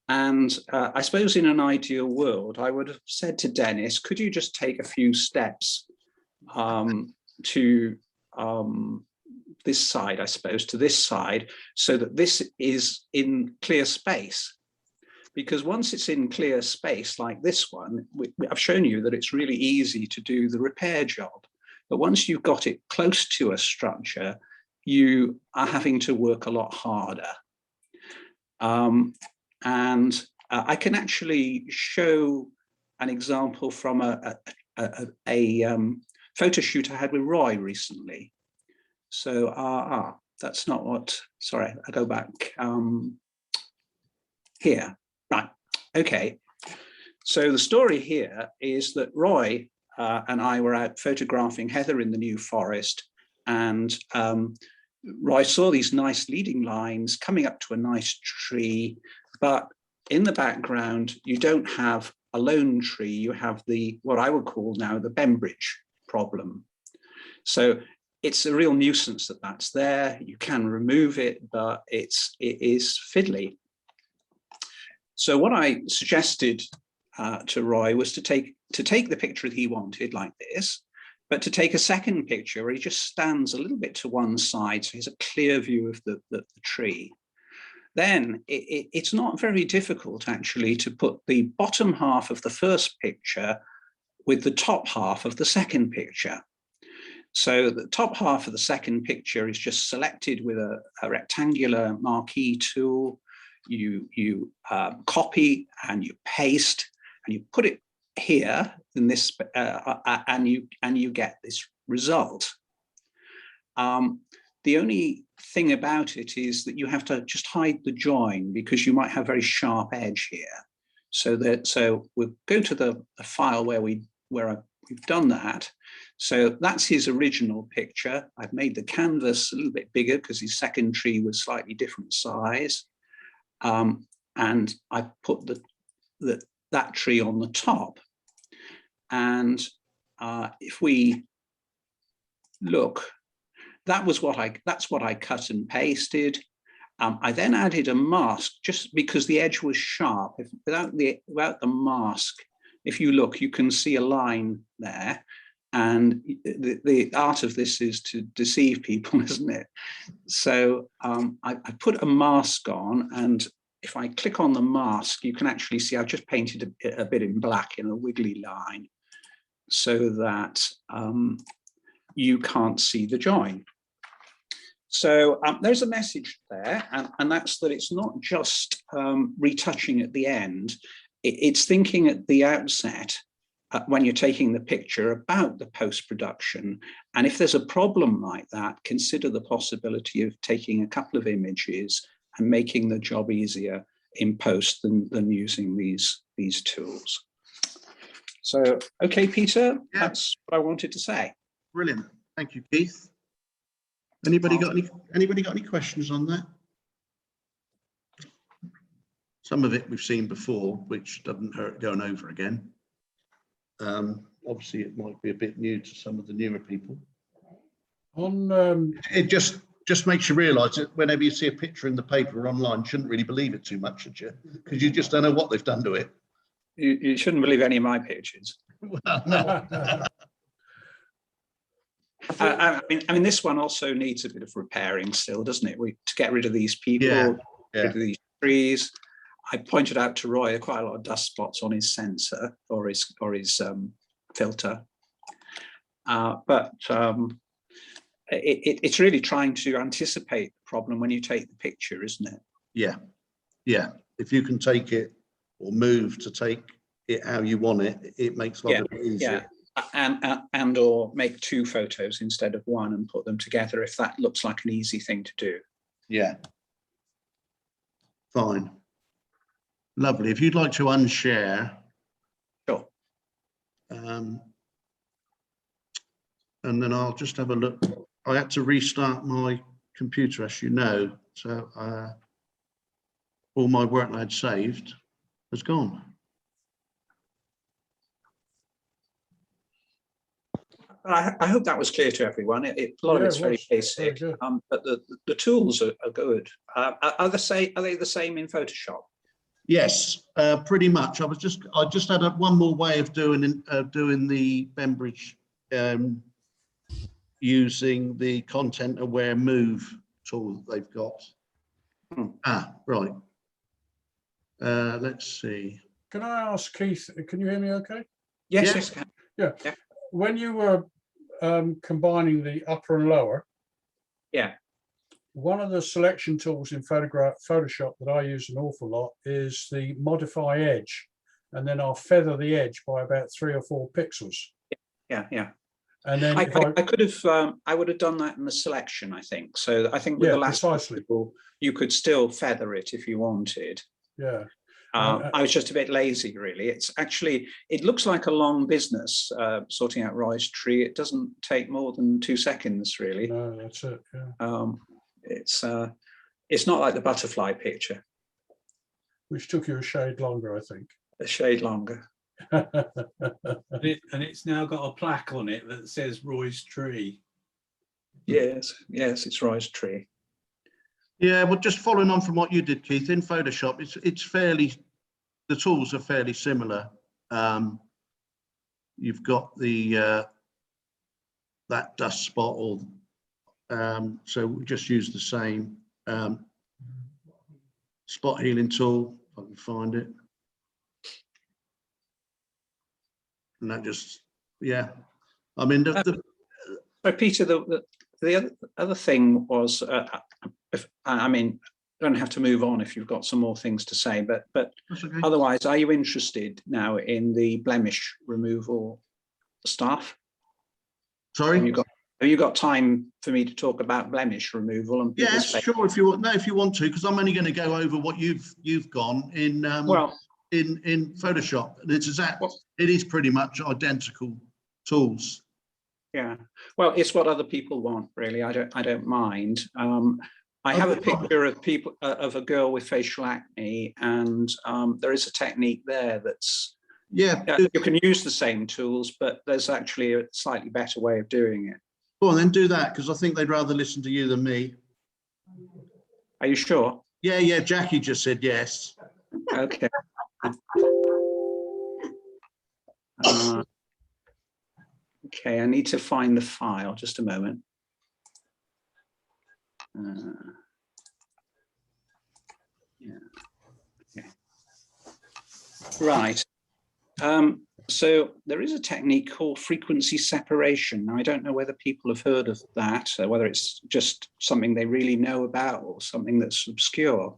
Speaker 6: And I suppose in an ideal world, I would have said to Dennis, could you just take a few steps to this side, I suppose, to this side, so that this is in clear space. Because once it's in clear space like this one, I've shown you that it's really easy to do the repair job. But once you've got it close to a structure, you are having to work a lot harder. And I can actually show an example from a photo shoot I had with Roy recently. So that's not what, sorry, I go back here. Right, okay. So the story here is that Roy and I were out photographing heather in the New Forest, and I saw these nice leading lines coming up to a nice tree, but in the background, you don't have a lone tree, you have what I would call now the Bembridge problem. So it's a real nuisance that that's there. You can remove it, but it is fiddly. So what I suggested to Roy was to take the picture that he wanted like this, but to take a second picture where he just stands a little bit to one side, so he has a clear view of the tree. Then it's not very difficult actually to put the bottom half of the first picture with the top half of the second picture. So the top half of the second picture is just selected with a rectangular marquee tool. You copy and you paste and you put it here in this, and you get this result. The only thing about it is that you have to just hide the join because you might have very sharp edge here. So we'll go to the file where we've done that. So that's his original picture. I've made the canvas a little bit bigger because his second tree was slightly different size. And I put that tree on the top. And if we look, that's what I cut and pasted. I then added a mask just because the edge was sharp. Without the mask, if you look, you can see a line there. And the art of this is to deceive people, isn't it? So I put a mask on, and if I click on the mask, you can actually see I've just painted a bit in black in a wiggly line so that you can't see the join. So there's a message there, and that's that it's not just retouching at the end, it's thinking at the outset when you're taking the picture about the post-production. And if there's a problem like that, consider the possibility of taking a couple of images and making the job easier in post than using these tools. So, okay, Peter,
Speaker 1: Yeah.
Speaker 6: That's what I wanted to say.
Speaker 1: Brilliant. Thank you, Keith. Anybody got any questions on that? Some of it we've seen before, which doesn't hurt going over again. Obviously, it might be a bit new to some of the newer people. It just makes you realise that whenever you see a picture in the paper or online, you shouldn't really believe it too much, should you? Because you just don't know what they've done to it.
Speaker 6: You shouldn't believe any of my pictures.
Speaker 1: Well, no.
Speaker 6: I mean, this one also needs a bit of repairing still, doesn't it? To get rid of these people,
Speaker 1: Yeah.
Speaker 6: get rid of these trees. I pointed out to Roy quite a lot of dust spots on his sensor or his filter, but it's really trying to anticipate the problem when you take the picture, isn't it?
Speaker 1: Yeah. If you can take it or move to take it how you want it, it makes life a bit easier.
Speaker 6: Yeah, and or make two photos instead of one and put them together if that looks like an easy thing to do.
Speaker 1: Yeah. Fine. Lovely. If you'd like to unshare.
Speaker 6: Sure.
Speaker 1: And then I'll just have a look. I had to restart my computer, as you know, so all my work I had saved has gone.
Speaker 6: I hope that was clear to everyone. A lot of it's very basic, but the tools are good. Are they the same in Photoshop?
Speaker 1: Yes, pretty much. I just had one more way of doing the Bembridge using the content aware move tool they've got. Right. Let's see.
Speaker 2: Can I ask Keith, can you hear me okay?
Speaker 6: Yes.
Speaker 2: Yeah. When you were combining the upper and lower, one of the selection tools in Photoshop that I use an awful lot is the modify edge, and then I'll feather the edge by about 3 or 4 pixels.
Speaker 6: Yeah.
Speaker 2: And then
Speaker 6: I could have, I would have done that in the selection, I think. So I think with the last
Speaker 2: precisely.
Speaker 6: people, you could still feather it if you wanted.
Speaker 2: Yeah.
Speaker 6: I was just a bit lazy, really. It's actually, it looks like a long business, sorting out Roy's tree. It doesn't take more than 2 seconds, really.
Speaker 2: No, that's it. Yeah.
Speaker 6: It's not like the butterfly picture,
Speaker 2: Which took you a shade longer, I think.
Speaker 6: a shade longer.
Speaker 3: And it's now got a plaque on it that says Roy's tree.
Speaker 6: Yes, it's Roy's tree.
Speaker 1: Yeah, well, just following on from what you did, Keith, in Photoshop, it's fairly, the tools are fairly similar. You've got the that dust spot, or so we just use the same spot healing tool, if I can find it. And that just, yeah. I mean,
Speaker 6: So Peter, the other thing was, I mean, don't have to move on if you've got some more things to say, but
Speaker 1: that's okay.
Speaker 6: otherwise, are you interested now in the blemish removal stuff?
Speaker 1: Sorry?
Speaker 6: Have you got time for me to talk about blemish removal? And
Speaker 1: Yes,
Speaker 6: people's
Speaker 1: sure, if you want. No, if you want to, because I'm only going to go over what you've gone in in Photoshop. And it's exact, it is pretty much identical tools.
Speaker 6: Yeah, well, it's what other people want, really. I don't mind. I have a picture of people of a girl with facial acne, and there is a technique there that's,
Speaker 1: yeah,
Speaker 6: you can use the same tools, but there's actually a slightly better way of doing it.
Speaker 1: Go on, then do that, because I think they'd rather listen to you than me.
Speaker 6: Are you sure?
Speaker 1: Yeah, Jackie just said yes.
Speaker 6: Okay. Okay, I need to find the file, just a moment. Yeah. Okay. Right. So there is a technique called frequency separation. Now, I don't know whether people have heard of that, whether it's just something they really know about or something that's obscure.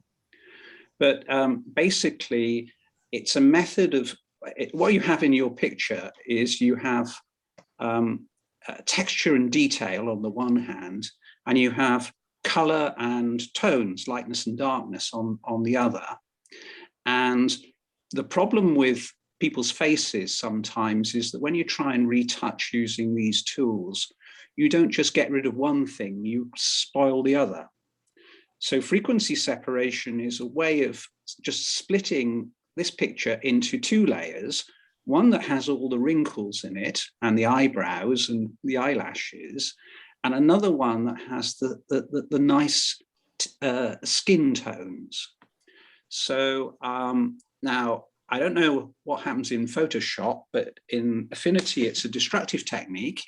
Speaker 6: But basically, it's a method of, what you have in your picture is you have texture and detail on the one hand, and you have color and tones, lightness and darkness on the other. And the problem with people's faces sometimes is that when you try and retouch using these tools, you don't just get rid of one thing, you spoil the other. So frequency separation is a way of just splitting this picture into 2 layers, one that has all the wrinkles in it and the eyebrows and the eyelashes, and another one that has the nice skin tones. So now, I don't know what happens in Photoshop, but in Affinity, it's a destructive technique.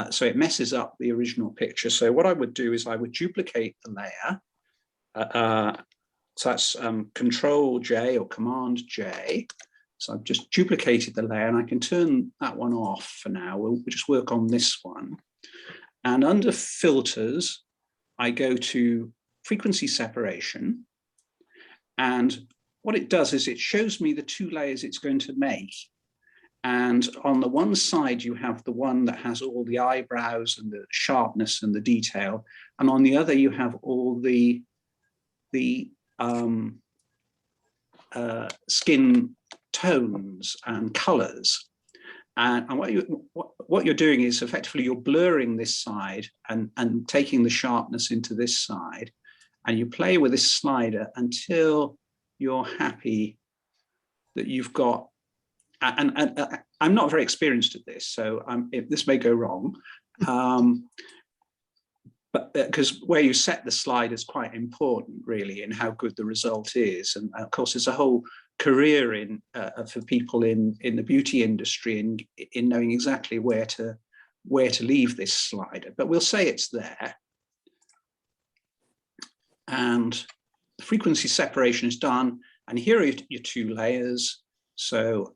Speaker 6: So it messes up the original picture. So what I would do is I would duplicate the layer. So that's Control J or Command J. So I've just duplicated the layer, and I can turn that one off for now. We'll just work on this one. And under Filters, I go to Frequency Separation. And what it does is it shows me the 2 layers it's going to make. And on the one side, you have the one that has all the eyebrows and the sharpness and the detail. And on the other, you have all the skin tones and colors. And what you're doing is effectively you're blurring this side and taking the sharpness into this side. And you play with this slider until you're happy that you've got, and I'm not very experienced at this, so this may go wrong, but because where you set the slide is quite important, really, in how good the result is. And of course, there's a whole career for people in the beauty industry in knowing exactly where to leave this slider. But we'll say it's there. And the frequency separation is done. And here are your 2 layers. So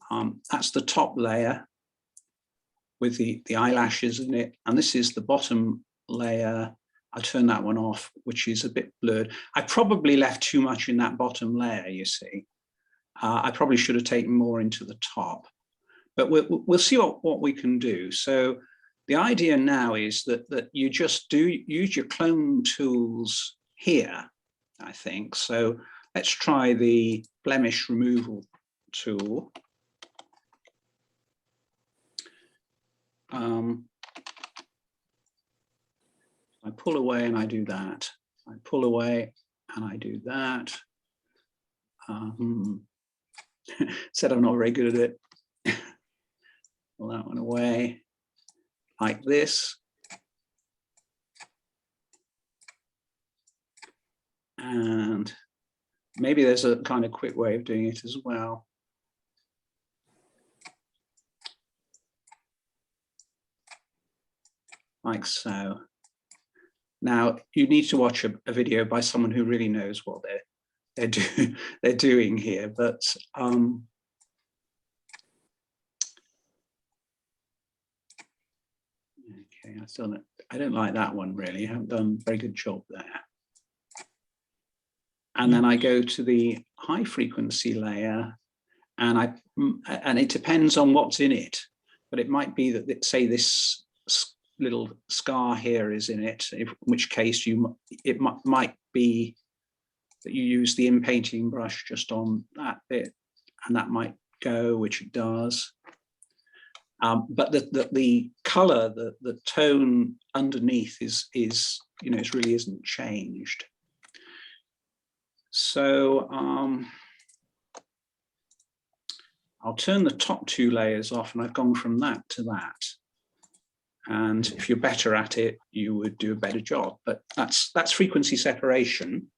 Speaker 6: that's the top layer with the eyelashes in it. And this is the bottom layer. I'll turn that one off, which is a bit blurred. I probably left too much in that bottom layer, you see. I probably should have taken more into the top. But we'll see what we can do. So the idea now is that you just use your clone tools here, I think. So let's try the blemish removal tool. I pull away and I do that. I pull away and I do that. Said I'm not very good at it. Pull that one away like this. And maybe there's a kind of quick way of doing it as well. Like so. Now you need to watch a video by someone who really knows what they're doing here, but okay, I don't like that one really. I haven't done a very good job there. And then I go to the high frequency layer, and it depends on what's in it, but it might be that, say, this little scar here is in it, in which case it might be that you use the inpainting brush just on that bit, and that might go, which it does. But the color, the tone underneath is it really isn't changed. So I'll turn the top two layers off, and I've gone from that to that. And if you're better at it, you would do a better job. But that's frequency separation.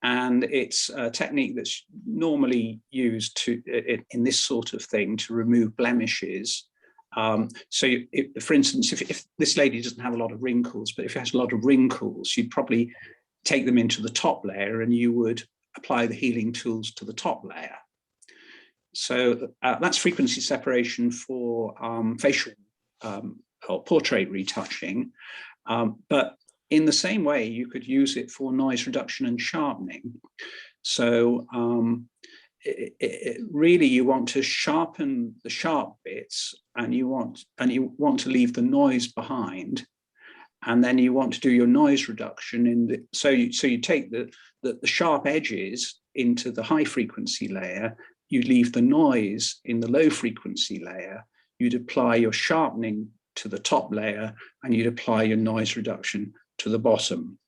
Speaker 6: And it's a technique that's normally used in this sort of thing to remove blemishes. For instance, if this lady doesn't have a lot of wrinkles, but if it has a lot of wrinkles, you'd probably take them into the top layer, and you would apply the healing tools to the top layer. So that's frequency separation for facial or portrait retouching. But in the same way, you could use it for noise reduction and sharpening. So really, you want to sharpen the sharp bits, and you want to leave the noise behind. And then you want to do your noise reduction so you take the sharp edges into the high frequency layer, you leave the noise in the low frequency layer, you'd apply your sharpening to the top layer, and you'd apply your noise reduction to the bottom.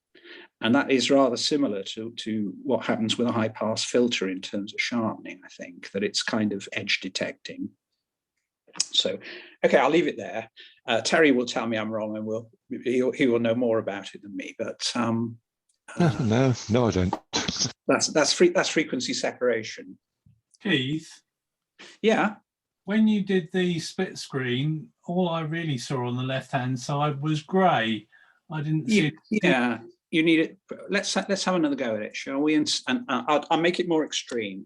Speaker 6: And that is rather similar to what happens with a high pass filter in terms of sharpening, I think, that it's kind of edge detecting. So, okay, I'll leave it there. Terry will tell me I'm wrong, and he will know more about it than me. But
Speaker 8: no, I don't.
Speaker 6: That's frequency separation.
Speaker 3: Keith,
Speaker 6: Yeah.
Speaker 3: when you did the split screen, all I really saw on the left-hand side was grey. I didn't see.
Speaker 6: Yeah, you need it. Let's have another go at it, shall we? And I'll make it more extreme.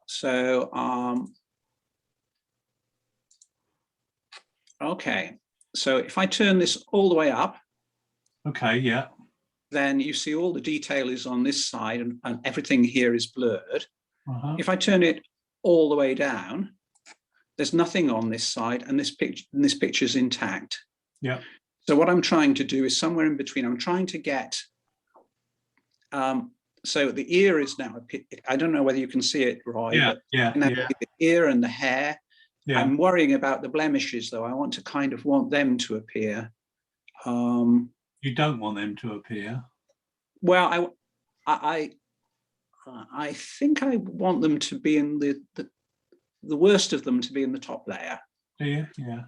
Speaker 6: So, okay. So if I turn this all the way up.
Speaker 3: Okay, yeah.
Speaker 6: Then you see all the detail is on this side, and everything here is blurred. If I turn it all the way down, there's nothing on this side, and this picture is intact.
Speaker 3: Yeah.
Speaker 6: So what I'm trying to do is somewhere in between. I'm trying to get, so the ear is now, I don't know whether you can see it, Roy.
Speaker 3: Yeah, yeah,
Speaker 6: the ear and the hair.
Speaker 3: Yeah.
Speaker 6: I'm worrying about the blemishes, though. I want them to appear.
Speaker 3: You don't want them to appear.
Speaker 6: Well, I think I want them to be in the worst of them to be in the top layer.
Speaker 3: Do you? Yeah.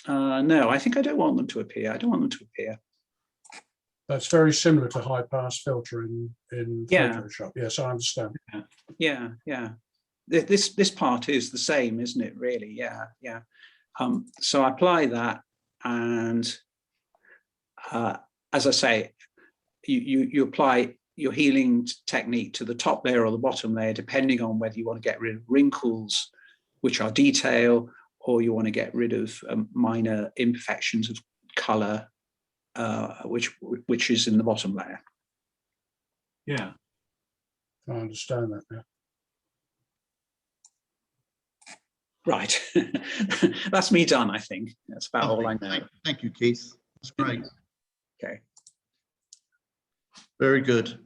Speaker 6: No, I think I don't want them to appear. I don't want them to appear.
Speaker 2: That's very similar to high pass filter in Photoshop. Yes, I understand.
Speaker 6: Yeah. This part is the same, isn't it? Really? Yeah. So I apply that, and as I say, you apply your healing technique to the top layer or the bottom layer, depending on whether you want to get rid of wrinkles, which are detail, or you want to get rid of minor imperfections of color, which is in the bottom layer.
Speaker 3: Yeah.
Speaker 2: I understand that now.
Speaker 6: Right. That's me done, I think. That's about all I know.
Speaker 1: Thank you, Keith. That's great.
Speaker 6: Okay.
Speaker 1: Very good.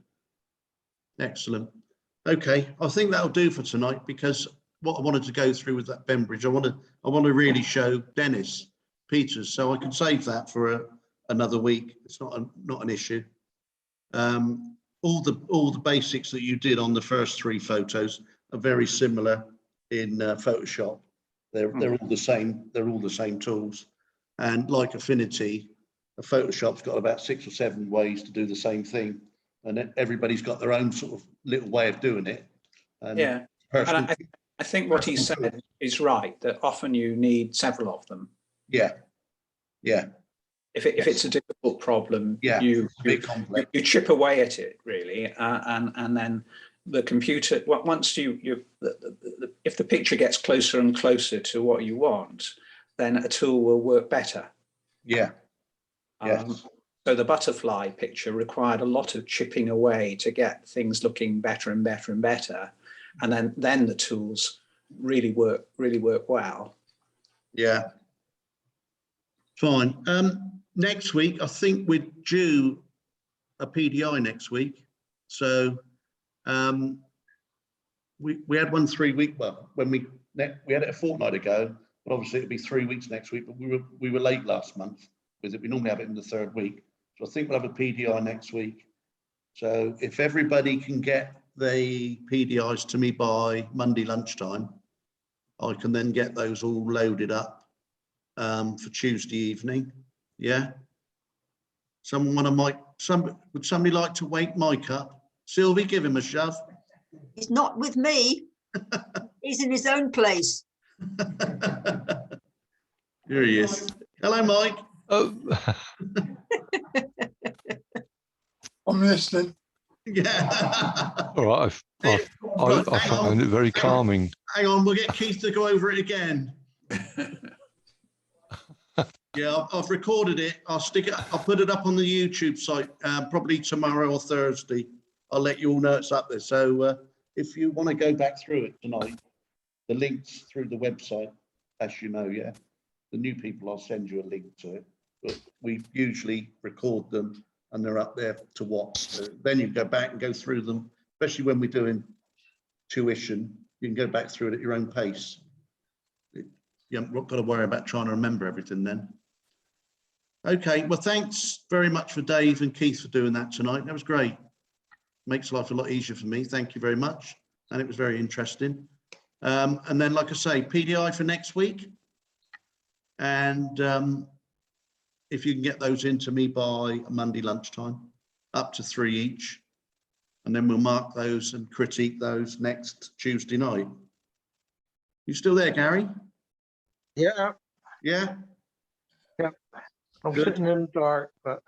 Speaker 1: Excellent. Okay, I think that'll do for tonight, because what I wanted to go through with that Bembridge, I want to really show Dennis Peters, so I can save that for another week. It's not an issue. All the basics that you did on the first 3 photos are very similar in Photoshop. They're all the same. They're all the same tools, and like Affinity, Photoshop's got about 6 or 7 ways to do the same thing, and everybody's got their own sort of little way of doing it. And
Speaker 6: Yeah, and I think what he said is right, that often you need several of them.
Speaker 1: Yeah, yeah.
Speaker 6: If it's a difficult problem,
Speaker 1: Yeah,
Speaker 6: you chip away at it really, and then the computer, once if the picture gets closer and closer to what you want, then a tool will work better.
Speaker 1: Yeah. Yes.
Speaker 6: So the butterfly picture required a lot of chipping away to get things looking better and better and better, and then the tools really work well.
Speaker 1: Yeah. Fine. Next week, I think we're due a PDI next week. So we had one 3 week, well, when we had it a fortnight ago, but obviously it'll be 3 weeks next week, but we were late last month with it. We normally have it in the 3rd week. So I think we'll have a PDI next week. So if everybody can get the PDIs to me by Monday lunchtime, I can then get those all loaded up for Tuesday evening. Yeah. Would somebody like to wake Mike up? Sylvie, give him a shove.
Speaker 9: He's not with me. He's in his own place.
Speaker 1: Here he is. Hello, Mike.
Speaker 8: Oh,
Speaker 10: I'm listening.
Speaker 1: Yeah.
Speaker 8: all right. I found it very calming.
Speaker 1: Hang on, we'll get Keith to go over it again. Yeah, I've recorded it. I'll put it up on the YouTube site probably tomorrow or Thursday. I'll let you all know it's up there. So if you want to go back through it tonight, the links through the website, as you know, yeah. The new people, I'll send you a link to it. But we usually record them and they're up there to watch. So then you go back and go through them, especially when we're doing tuition. You can go back through it at your own pace. You haven't got to worry about trying to remember everything then. Okay, well, thanks very much for Dave and Keith for doing that tonight. That was great. Makes life a lot easier for me. Thank you very much. And it was very interesting. And then, like I say, PDI for next week. And if you can get those into me by Monday lunchtime, up to 3 each. And then we'll mark those and critique those next Tuesday night. You still there, Gary?
Speaker 5: Yeah,
Speaker 1: Yeah?
Speaker 5: I'm
Speaker 1: Good.
Speaker 5: sitting in the dark, but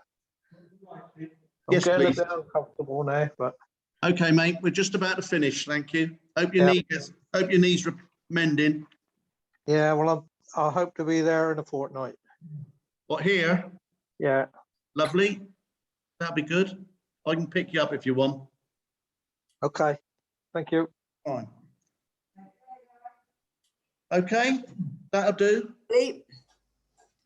Speaker 5: I'm
Speaker 1: Yes,
Speaker 5: getting
Speaker 1: please.
Speaker 5: a bit uncomfortable now. But
Speaker 1: Okay, mate, we're just about to finish. Thank you. Hope your knees are mending.
Speaker 5: yeah, well, I'll hope to be there in a fortnight.
Speaker 1: What, here?
Speaker 5: Yeah.
Speaker 1: Lovely. That'll be good. I can pick you up if you want.
Speaker 5: Okay. Thank you.
Speaker 1: Fine. Okay, that'll do.
Speaker 9: Very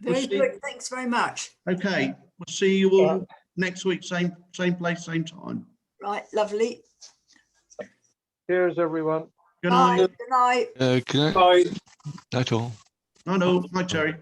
Speaker 1: We'll see.
Speaker 9: good. Thanks very much.
Speaker 1: Okay, we'll see you all next week, same place, same time.
Speaker 9: Right, lovely.
Speaker 5: Cheers, everyone.
Speaker 1: Good
Speaker 9: Bye.
Speaker 1: night.
Speaker 9: Good night.
Speaker 8: Good night.
Speaker 4: Bye.
Speaker 8: Night all.
Speaker 1: I know. Hi, Terry.